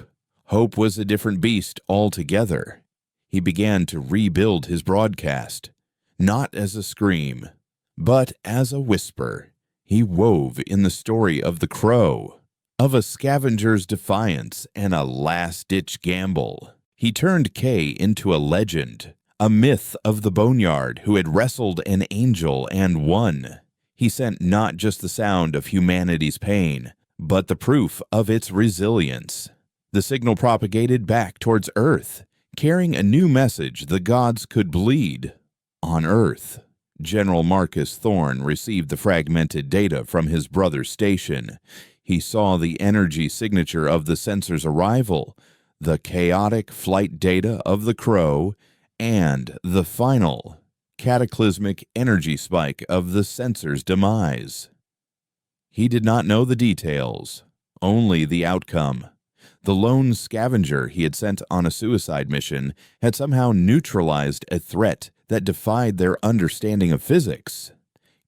was a different beast altogether. He began to rebuild his broadcast, not as a scream, but as a whisper. He wove in the story of the crow, of a scavenger's defiance and a last-ditch gamble. He turned Kay into a legend, a myth of the boneyard who had wrestled an angel and won. He sent not just the sound of humanity's pain, but the proof of its resilience. The signal propagated back towards Earth, carrying a new message the gods could bleed. On Earth, General Marcus Thorne received the fragmented data from his brother's station. He saw the energy signature of the sensor's arrival, the chaotic flight data of the crow, and the final, cataclysmic energy spike of the sensor's demise. He did not know the details, only the outcome. The lone scavenger he had sent on a suicide mission had somehow neutralized a threat that defied their understanding of physics.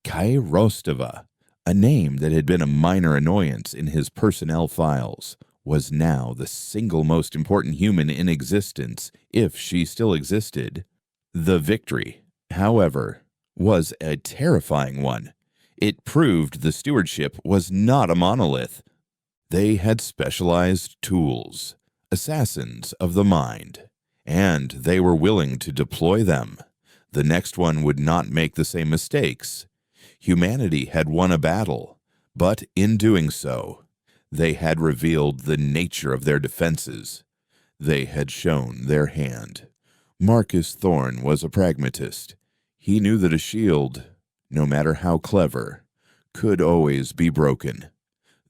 Kai Rostova, a name that had been a minor annoyance in his personnel files, was now the single most important human in existence, if she still existed. The victory, however, was a terrifying one. It proved the stewardship was not a monolith. They had specialized tools, assassins of the mind, and they were willing to deploy them. The next one would not make the same mistakes. Humanity had won a battle, but in doing so, they had revealed the nature of their defenses. They had shown their hand. Marcus Thorne was a pragmatist. He knew that a shield, no matter how clever, could always be broken.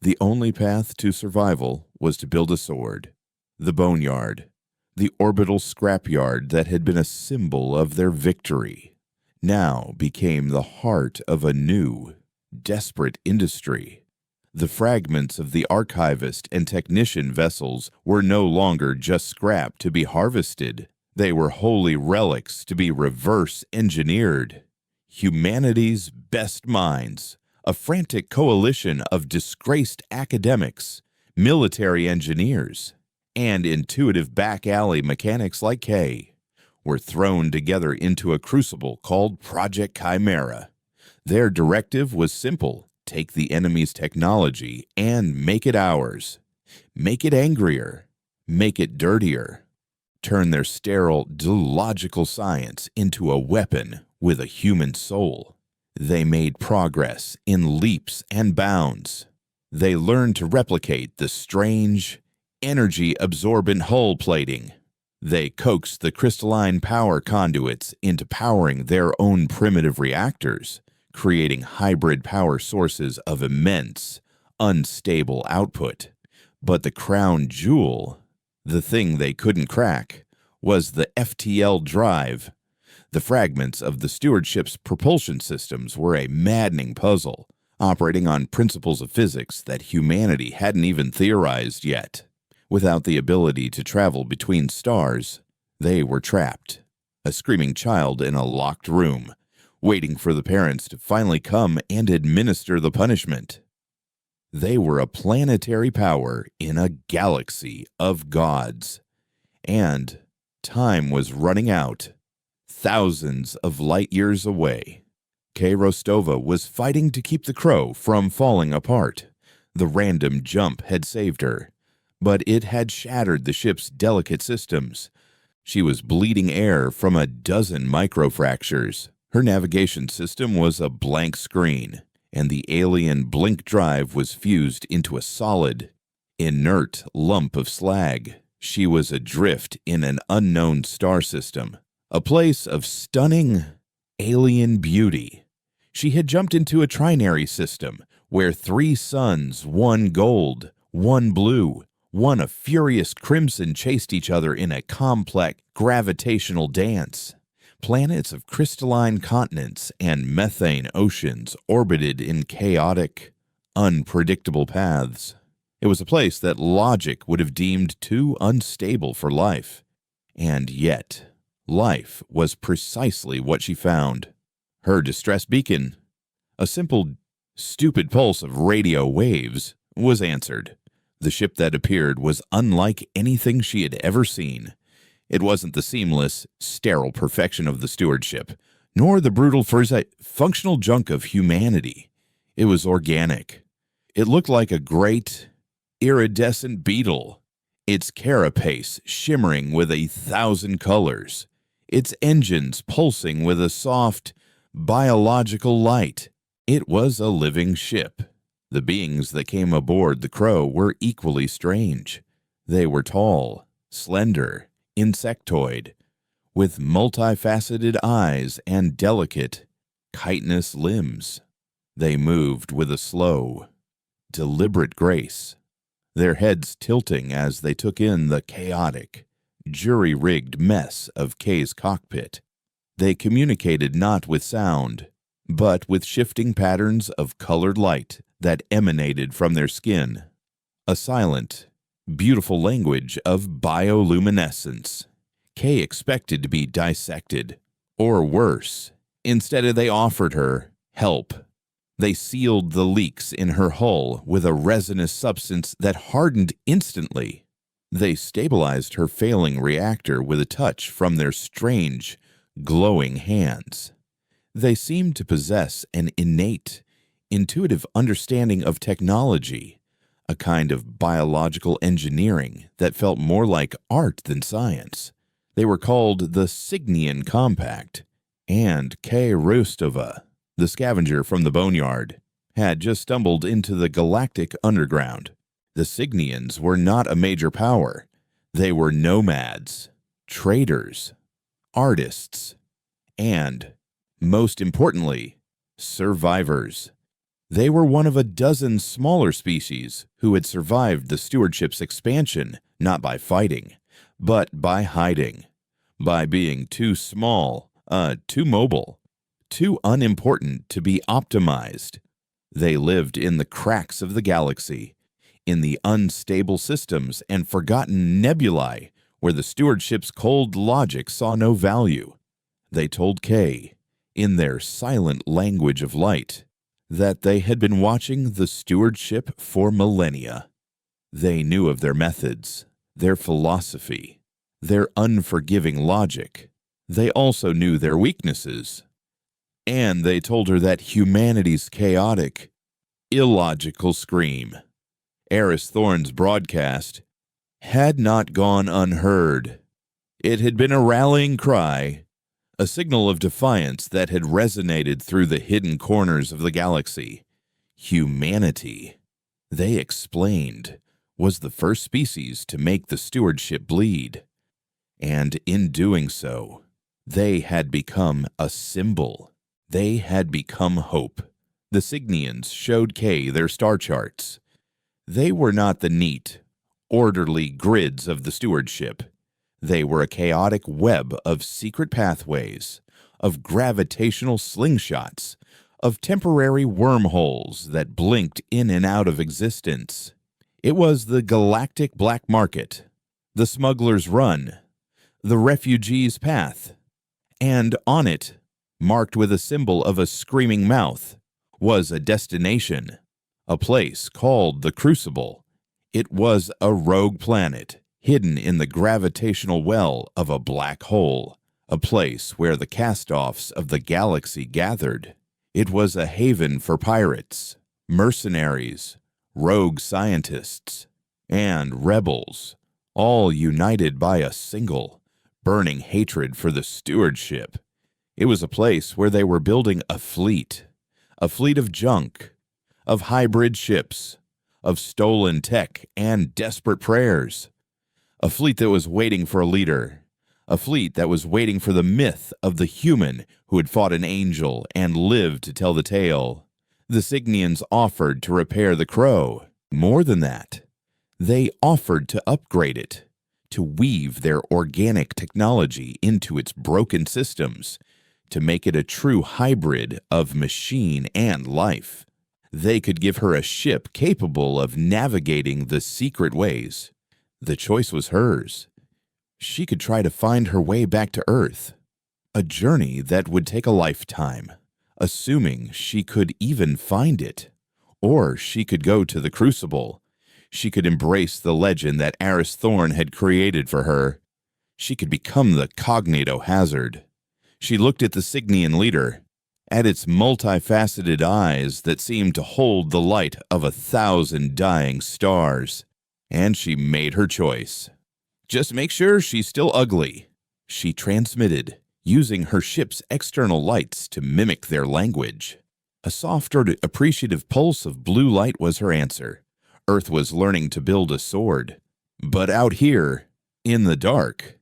The only path to survival was to build a sword. The boneyard, the orbital scrapyard that had been a symbol of their victory, now became the heart of a new, desperate industry. The fragments of the archivist and technician vessels were no longer just scrap to be harvested. They were holy relics to be reverse engineered. Humanity's best minds, a frantic coalition of disgraced academics, military engineers, and intuitive back-alley mechanics like Kay, were thrown together into a crucible called Project Chimera. Their directive was simple: take the enemy's technology and make it ours. Make it angrier. Make it dirtier. Turn their sterile, illogical science into a weapon with a human soul. They made progress in leaps and bounds. They learned to replicate the strange, energy-absorbent hull plating. They coaxed the crystalline power conduits into powering their own primitive reactors, creating hybrid power sources of immense, unstable output. But the crown jewel, the thing they couldn't crack, was the FTL drive. The fragments of the stewardship's propulsion systems were a maddening puzzle, operating on principles of physics that humanity hadn't even theorized yet. Without the ability to travel between stars, they were trapped, a screaming child in a locked room, waiting for the parents to finally come and administer the punishment. They were a planetary power in a galaxy of gods, and time was running out, thousands of light years away. Kay Rostova was fighting to keep the Crow from falling apart. The random jump had saved her, but it had shattered the ship's delicate systems. She was bleeding air from a dozen microfractures. Her navigation system was a blank screen, and the alien blink drive was fused into a solid, inert lump of slag. She was adrift in an unknown star system, a place of stunning alien beauty. She had jumped into a trinary system where 3 suns, one gold, one blue, one a furious crimson, chased each other in a complex gravitational dance. Planets of crystalline continents and methane oceans orbited in chaotic, unpredictable paths. It was a place that logic would have deemed too unstable for life. And yet, life was precisely what she found. Her distress beacon, a simple, stupid pulse of radio waves, was answered. The ship that appeared was unlike anything she had ever seen. It wasn't the seamless, sterile perfection of the stewardship, nor the brutal, functional junk of humanity. It was organic. It looked like a great, iridescent beetle, its carapace shimmering with 1,000 colors, its engines pulsing with a soft, biological light. It was a living ship. The beings that came aboard the Crow were equally strange. They were tall, slender, insectoid, with multifaceted eyes and delicate, chitinous limbs. They moved with a slow, deliberate grace, their heads tilting as they took in the chaotic, jury-rigged mess of Kay's cockpit. They communicated not with sound, but with shifting patterns of colored light that emanated from their skin. A silent, beautiful language of bioluminescence. Kay expected to be dissected, or worse. Instead, they offered her help. They sealed the leaks in her hull with a resinous substance that hardened instantly. They stabilized her failing reactor with a touch from their strange, glowing hands. They seemed to possess an innate, intuitive understanding of technology, a kind of biological engineering that felt more like art than science. They were called the Signian Compact, and Kay Rostova, the scavenger from the boneyard, had just stumbled into the galactic underground. The Signians were not a major power. They were nomads, traders, artists, and, most importantly, survivors. They were one of a dozen smaller species who had survived the stewardship's expansion not by fighting, but by hiding, by being too small, too mobile, too unimportant to be optimized. They lived in the cracks of the galaxy, in the unstable systems and forgotten nebulae where the stewardship's cold logic saw no value. They told Kay, in their silent language of light, that they had been watching the stewardship for millennia. They knew of their methods, their philosophy, their unforgiving logic. They also knew their weaknesses. And they told her that humanity's chaotic, illogical scream, Eris Thorne's broadcast, had not gone unheard. It had been a rallying cry, a signal of defiance that had resonated through the hidden corners of the galaxy. Humanity, they explained, was the first species to make the stewardship bleed. And in doing so, they had become a symbol. They had become hope. The Cygnians showed Kay their star charts. They were not the neat, orderly grids of the stewardship. They were a chaotic web of secret pathways, of gravitational slingshots, of temporary wormholes that blinked in and out of existence. It was the galactic black market, the smuggler's run, the refugee's path, and on it, marked with a symbol of a screaming mouth, was a destination, a place called the Crucible. It was a rogue planet, hidden in the gravitational well of a black hole, a place where the cast-offs of the galaxy gathered. It was a haven for pirates, mercenaries, rogue scientists, and rebels, all united by a single, burning hatred for the stewardship. It was a place where they were building a fleet of junk, of hybrid ships, of stolen tech and desperate prayers. A fleet that was waiting for a leader. A fleet that was waiting for the myth of the human who had fought an angel and lived to tell the tale. The Cygnians offered to repair the Crow. More than that, they offered to upgrade it, to weave their organic technology into its broken systems, to make it a true hybrid of machine and life. They could give her a ship capable of navigating the secret ways. The choice was hers. She could try to find her way back to Earth, a journey that would take a lifetime, assuming she could even find it. Or she could go to the Crucible. She could embrace the legend that Aris Thorn had created for her. She could become the cognito hazard. She looked at the Cygnian leader, at its multifaceted eyes that seemed to hold the light of 1,000 dying stars, and she made her choice. Just make sure she's still ugly, she transmitted, using her ship's external lights to mimic their language. A soft or appreciative pulse of blue light was her answer. Earth was learning to build a sword. But out here, in the dark,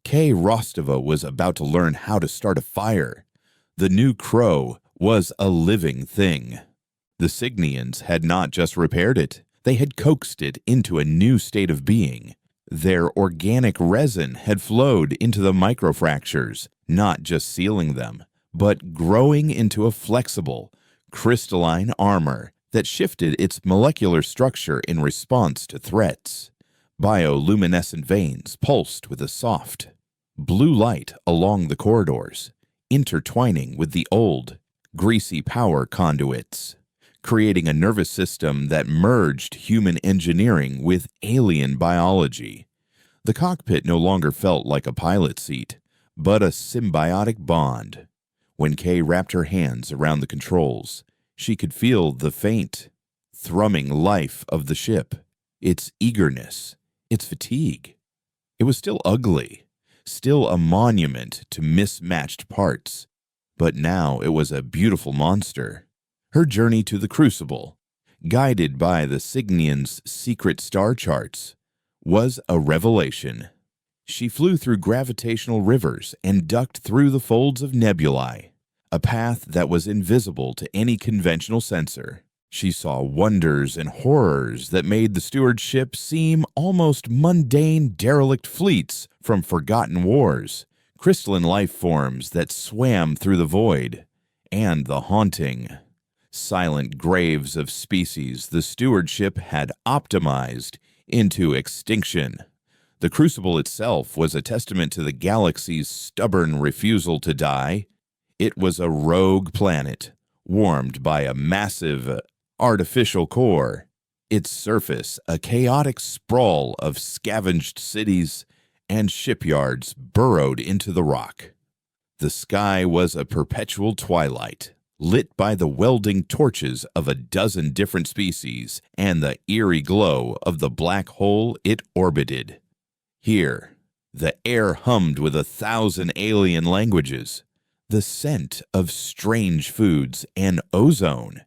Kay Rostova was about to learn how to start a fire. The new Crow was a living thing. The Cygnians had not just repaired it, they had coaxed it into a new state of being. Their organic resin had flowed into the microfractures, not just sealing them, but growing into a flexible, crystalline armor that shifted its molecular structure in response to threats. Bioluminescent veins pulsed with a soft, blue light along the corridors, intertwining with the old, greasy power conduits, creating a nervous system that merged human engineering with alien biology. The cockpit no longer felt like a pilot seat, but a symbiotic bond. When Kay wrapped her hands around the controls, she could feel the faint, thrumming life of the ship, its eagerness, its fatigue. It was still ugly, still a monument to mismatched parts, but now it was a beautiful monster. Her journey to the Crucible, guided by the Cygnians' secret star charts, was a revelation. She flew through gravitational rivers and ducked through the folds of nebulae, a path that was invisible to any conventional sensor. She saw wonders and horrors that made the stewardship seem almost mundane derelict fleets from forgotten wars, crystalline life forms that swam through the void, and the haunting, silent graves of species the stewardship had optimized into extinction. The Crucible itself was a testament to the galaxy's stubborn refusal to die. It was a rogue planet, warmed by a massive artificial core, its surface a chaotic sprawl of scavenged cities and shipyards burrowed into the rock. The sky was a perpetual twilight, lit by the welding torches of a dozen different species and the eerie glow of the black hole it orbited. Here, The air hummed with 1,000 alien languages, the scent of strange foods and ozone,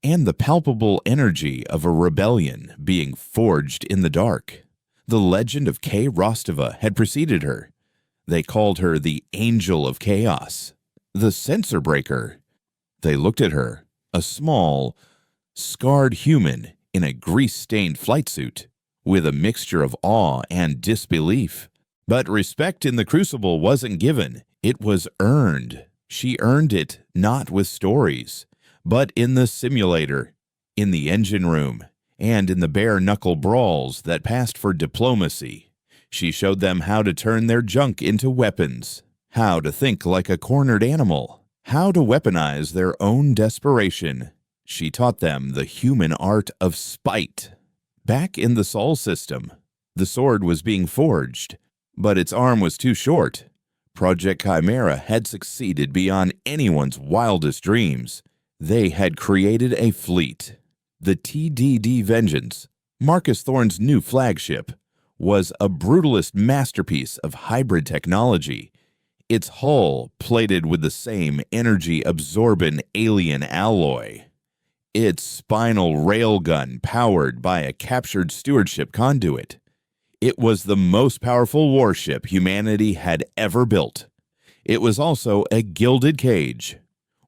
and the palpable energy of a rebellion being forged in the dark. The legend of Kay Rostova had preceded her. They called her the Angel of Chaos, the Censor Breaker. They looked at her, a small, scarred human in a grease-stained flight suit, with a mixture of awe and disbelief. But respect in the Crucible wasn't given, it was earned. She earned it not with stories, but in the simulator, in the engine room, and in the bare-knuckle brawls that passed for diplomacy. She showed them how to turn their junk into weapons, how to think like a cornered animal, how to weaponize their own desperation. She taught them the human art of spite. Back in the Sol system, the sword was being forged, but its arm was too short. Project Chimera had succeeded beyond anyone's wildest dreams. They had created a fleet. The TDD Vengeance, Marcus Thorne's new flagship, was a brutalist masterpiece of hybrid technology, its hull plated with the same energy-absorbent alien alloy, its spinal railgun powered by a captured stewardship conduit. It was the most powerful warship humanity had ever built. It was also a gilded cage.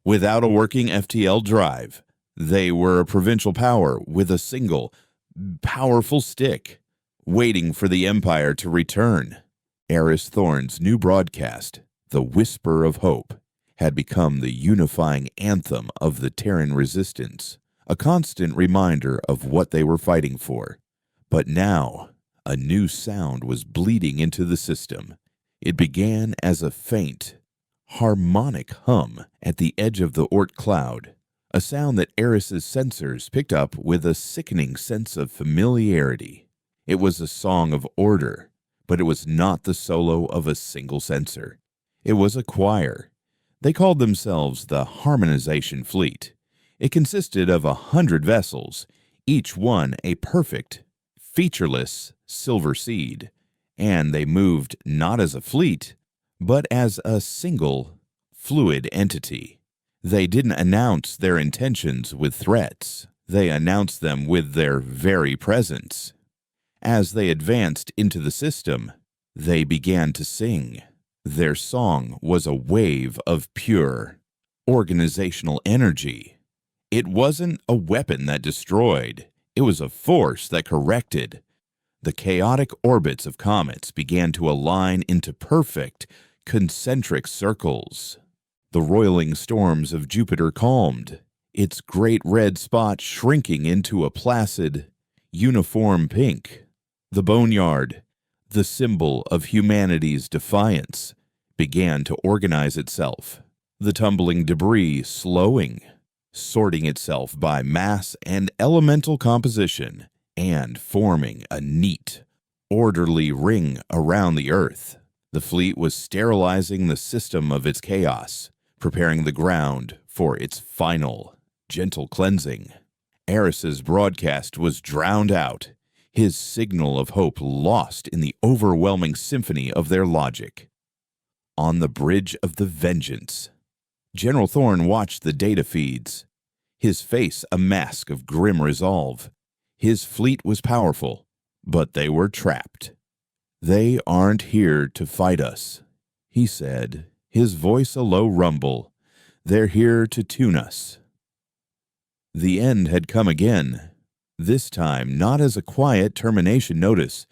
Without a working FTL drive, they were a provincial power with a single, powerful stick, waiting for the Empire to return. Eris Thorne's new broadcast, The Whisper of Hope, had become the unifying anthem of the Terran resistance, a constant reminder of what they were fighting for. But now, a new sound was bleeding into the system. It began as a faint, harmonic hum at the edge of the Oort cloud, a sound that Eris's sensors picked up with a sickening sense of familiarity. It was a song of order, but it was not the solo of a single sensor. It was a choir. They called themselves the Harmonization Fleet. It consisted of 100 vessels, each one a perfect, featureless silver seed, and they moved not as a fleet, but as a single, fluid entity. They didn't announce their intentions with threats. They announced them with their very presence. As they advanced into the system, they began to sing. Their song was a wave of pure, organizational energy. It wasn't a weapon that destroyed. It was a force that corrected. The chaotic orbits of comets began to align into perfect, concentric circles. The roiling storms of Jupiter calmed, its great red spot shrinking into a placid, uniform pink. The Boneyard, the symbol of humanity's defiance, began to organize itself, the tumbling debris slowing, sorting itself by mass and elemental composition, and forming a neat, orderly ring around the Earth. The fleet was sterilizing the system of its chaos, preparing the ground for its final, gentle cleansing. Eris's broadcast was drowned out, his signal of hope lost in the overwhelming symphony of their logic. On the bridge of the Vengeance, General Thorne watched the data feeds, his face a mask of grim resolve. His fleet was powerful, but they were trapped. "They aren't here to fight us," he said, his voice a low rumble. "They're here to tune us." The end had come again, this time not as a quiet termination notice,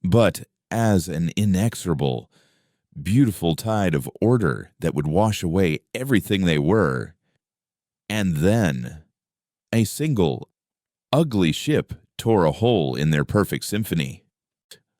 but as an inexorable, beautiful tide of order that would wash away everything they were. And then, a single, ugly ship tore a hole in their perfect symphony.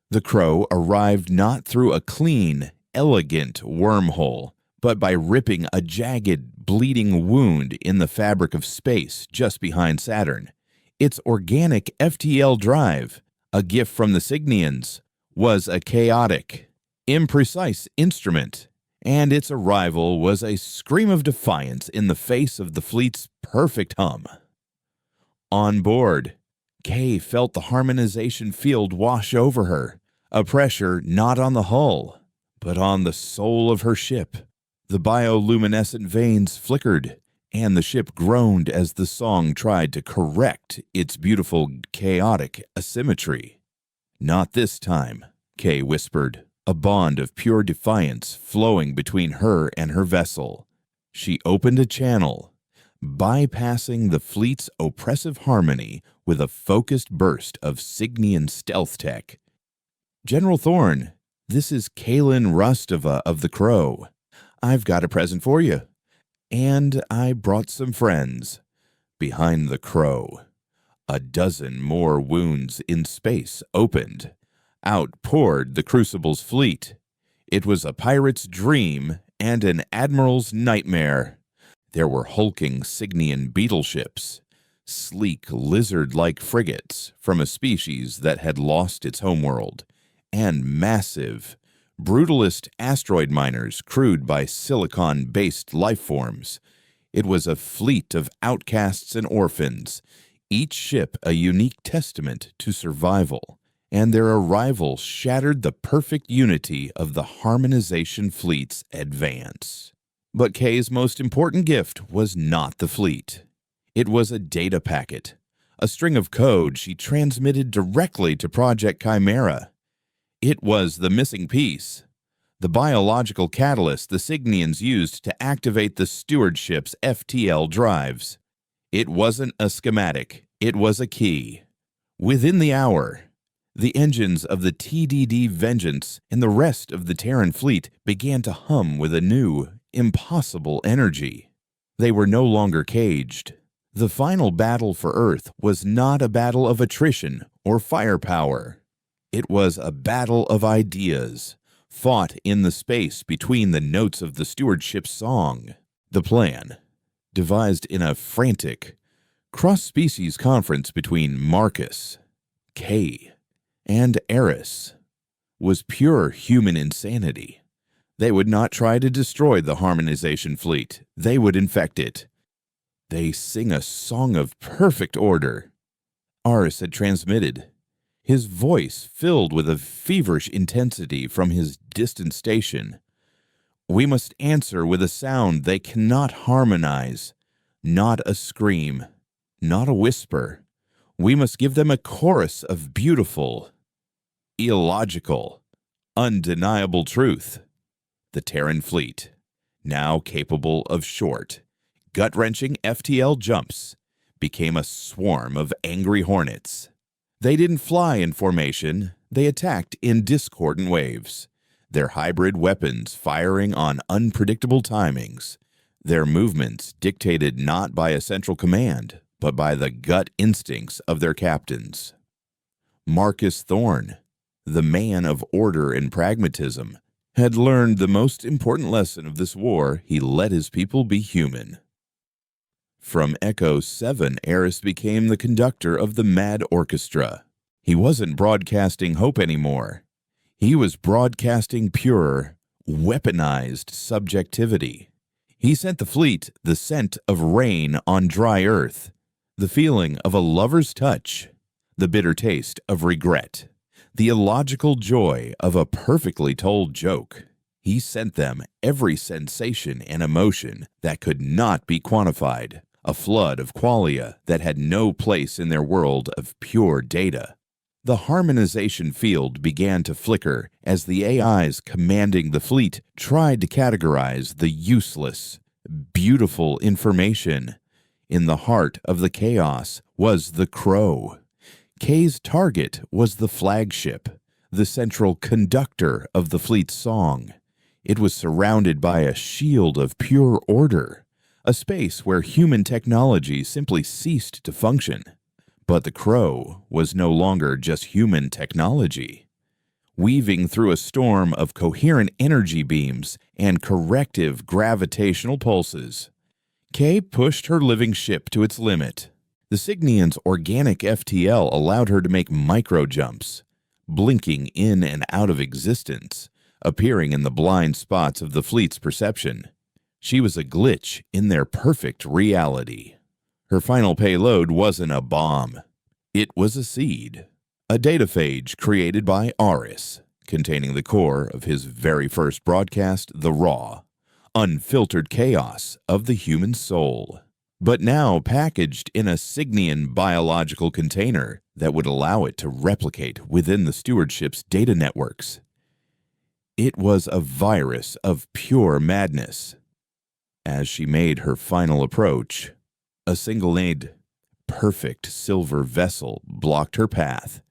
The Crow arrived not through a clean, elegant wormhole, but by ripping a jagged, bleeding wound in the fabric of space just behind Saturn. Its organic FTL drive, a gift from the Signians, was a chaotic, imprecise instrument, and its arrival was a scream of defiance in the face of the fleet's perfect hum. On board, Kay felt the harmonization field wash over her, A pressure not on the hull, but on the soul of her ship. The bioluminescent veins flickered, and the ship groaned as the song tried to correct its beautiful, chaotic asymmetry. "Not this time," Kay whispered, a bond of pure defiance flowing between her and her vessel. She opened a channel, bypassing the fleet's oppressive harmony with a focused burst of Cygnian stealth tech. "General Thorne, this is Kaylin Rostova of the Crow. I've got a present for you. And I brought some friends." Behind the Crow, a dozen more wounds in space opened. Out poured the Crucible's fleet. It was a pirate's dream and an admiral's nightmare. There were hulking Cygnian beetle ships, sleek lizard-like frigates from a species that had lost its homeworld, and massive, brutalist asteroid miners crewed by silicon-based lifeforms. It was a fleet of outcasts and orphans, each ship a unique testament to survival, and their arrival shattered the perfect unity of the Harmonization Fleet's advance. But Kay's most important gift was not the fleet. It was a data packet, a string of code she transmitted directly to Project Chimera. It was the missing piece, the biological catalyst the Cygnians used to activate the stewardship's FTL drives. It wasn't a schematic, it was a key. Within the hour, the engines of the TDD Vengeance and the rest of the Terran fleet began to hum with a new, impossible energy. They were no longer caged. The final battle for Earth was not a battle of attrition or firepower. It was a battle of ideas, fought in the space between the notes of the stewardship's song. The plan, devised in a frantic, cross-species conference between Marcus, Kay, and Eris, was pure human insanity. They would not try to destroy the Harmonization Fleet. They would infect it. They sing a song of perfect order. Aris had transmitted, his voice filled with a feverish intensity from his distant station. "We must answer with a sound they cannot harmonize, not a scream, not a whisper. We must give them a chorus of beautiful, illogical, undeniable truth." The Terran fleet, now capable of short, gut-wrenching FTL jumps, became a swarm of angry hornets. They didn't fly in formation, they attacked in discordant waves, their hybrid weapons firing on unpredictable timings, their movements dictated not by a central command, but by the gut instincts of their captains. Marcus Thorne, the man of order and pragmatism, had learned the most important lesson of this war: he let his people be human. From Echo 7, Eris became the conductor of the Mad Orchestra. He wasn't broadcasting hope anymore. He was broadcasting pure, weaponized subjectivity. He sent the fleet the scent of rain on dry earth, the feeling of a lover's touch, the bitter taste of regret, the illogical joy of a perfectly told joke. He sent them every sensation and emotion that could not be quantified, a flood of qualia that had no place in their world of pure data. The harmonization field began to flicker as the AIs commanding the fleet tried to categorize the useless, beautiful information. In the heart of the chaos was the Crow. Kay's target was the flagship, the central conductor of the fleet's song. It was surrounded by a shield of pure order, a space where human technology simply ceased to function. But the Crow was no longer just human technology. Weaving through a storm of coherent energy beams and corrective gravitational pulses, Kay pushed her living ship to its limit. The Cygnian's organic FTL allowed her to make micro-jumps, blinking in and out of existence, appearing in the blind spots of the fleet's perception. She was a glitch in their perfect reality. Her final payload wasn't a bomb. It was a seed, a dataphage created by Aris, containing the core of his very first broadcast, the raw, unfiltered chaos of the human soul, but now packaged in a Signian biological container that would allow it to replicate within the stewardship's data networks. It was a virus of pure madness. As she made her final approach, a single-laid, perfect silver vessel blocked her path.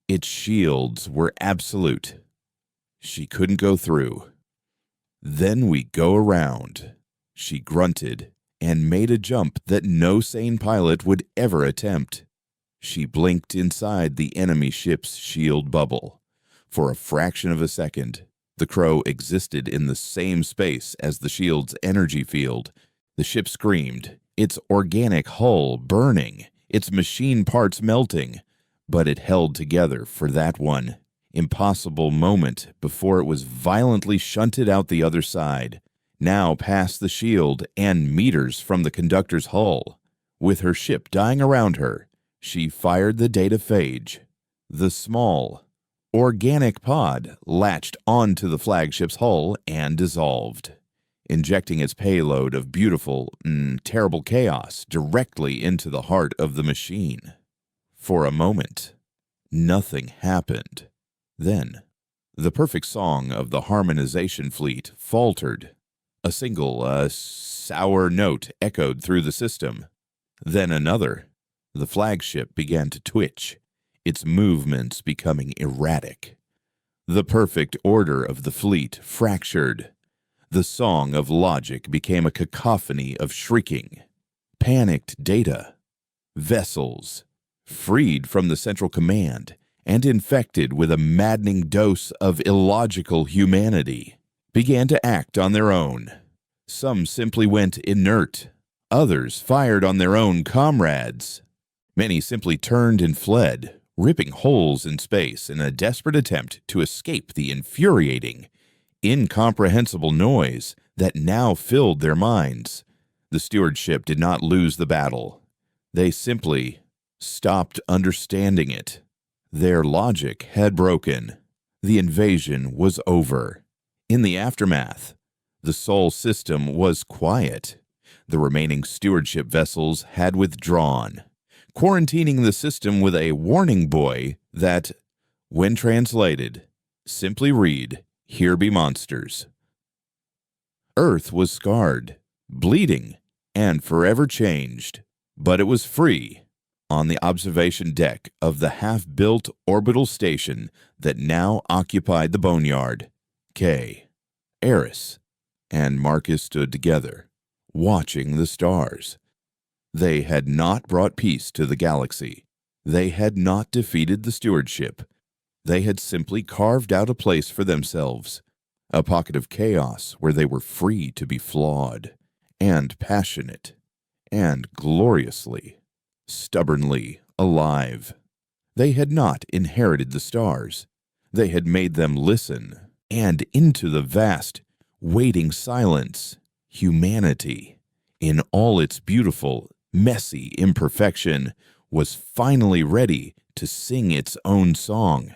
Its shields were absolute. She couldn't go through. "Then we go around," she grunted and made a jump that no sane pilot would ever attempt. She blinked inside the enemy ship's shield bubble. For a fraction of a second, the Crow existed in the same space as the shield's energy field. The ship screamed, its organic hull burning, its machine parts melting, but it held together for that one impossible moment before it was violently shunted out the other side, now past the shield and meters from the conductor's hull. With her ship dying around her, she fired the dataphage. The small, organic pod latched onto the flagship's hull and dissolved, injecting its payload of beautiful, terrible chaos directly into the heart of the machine. For a moment, nothing happened. Then, the perfect song of the harmonization fleet faltered. A single, sour note echoed through the system. Then another. The flagship began to twitch, its movements becoming erratic. The perfect order of the fleet fractured. The song of logic became a cacophony of shrieking, panicked data. Vessels, freed from the central command and infected with a maddening dose of illogical humanity, began to act on their own. Some simply went inert. Others fired on their own comrades. Many simply turned and fled, ripping holes in space in a desperate attempt to escape the infuriating, incomprehensible noise that now filled their minds. The stewardship did not lose the battle. They simply stopped understanding it. Their logic had broken. The invasion was over. In the aftermath, the Sol system was quiet. The remaining stewardship vessels had withdrawn, quarantining the system with a warning buoy that, when translated, simply read, "Here be monsters." Earth was scarred, bleeding, and forever changed, but it was free. On the observation deck of the half-built orbital station that now occupied the boneyard, Kay, Eris, and Marcus stood together, watching the stars. They had not brought peace to the galaxy. They had not defeated the stewardship. They had simply carved out a place for themselves, a pocket of chaos where they were free to be flawed, and passionate, and gloriously, stubbornly alive. They had not inherited the stars. They had made them listen, and into the vast, waiting silence, humanity, in all its beautiful, messy imperfection, was finally ready to sing its own song.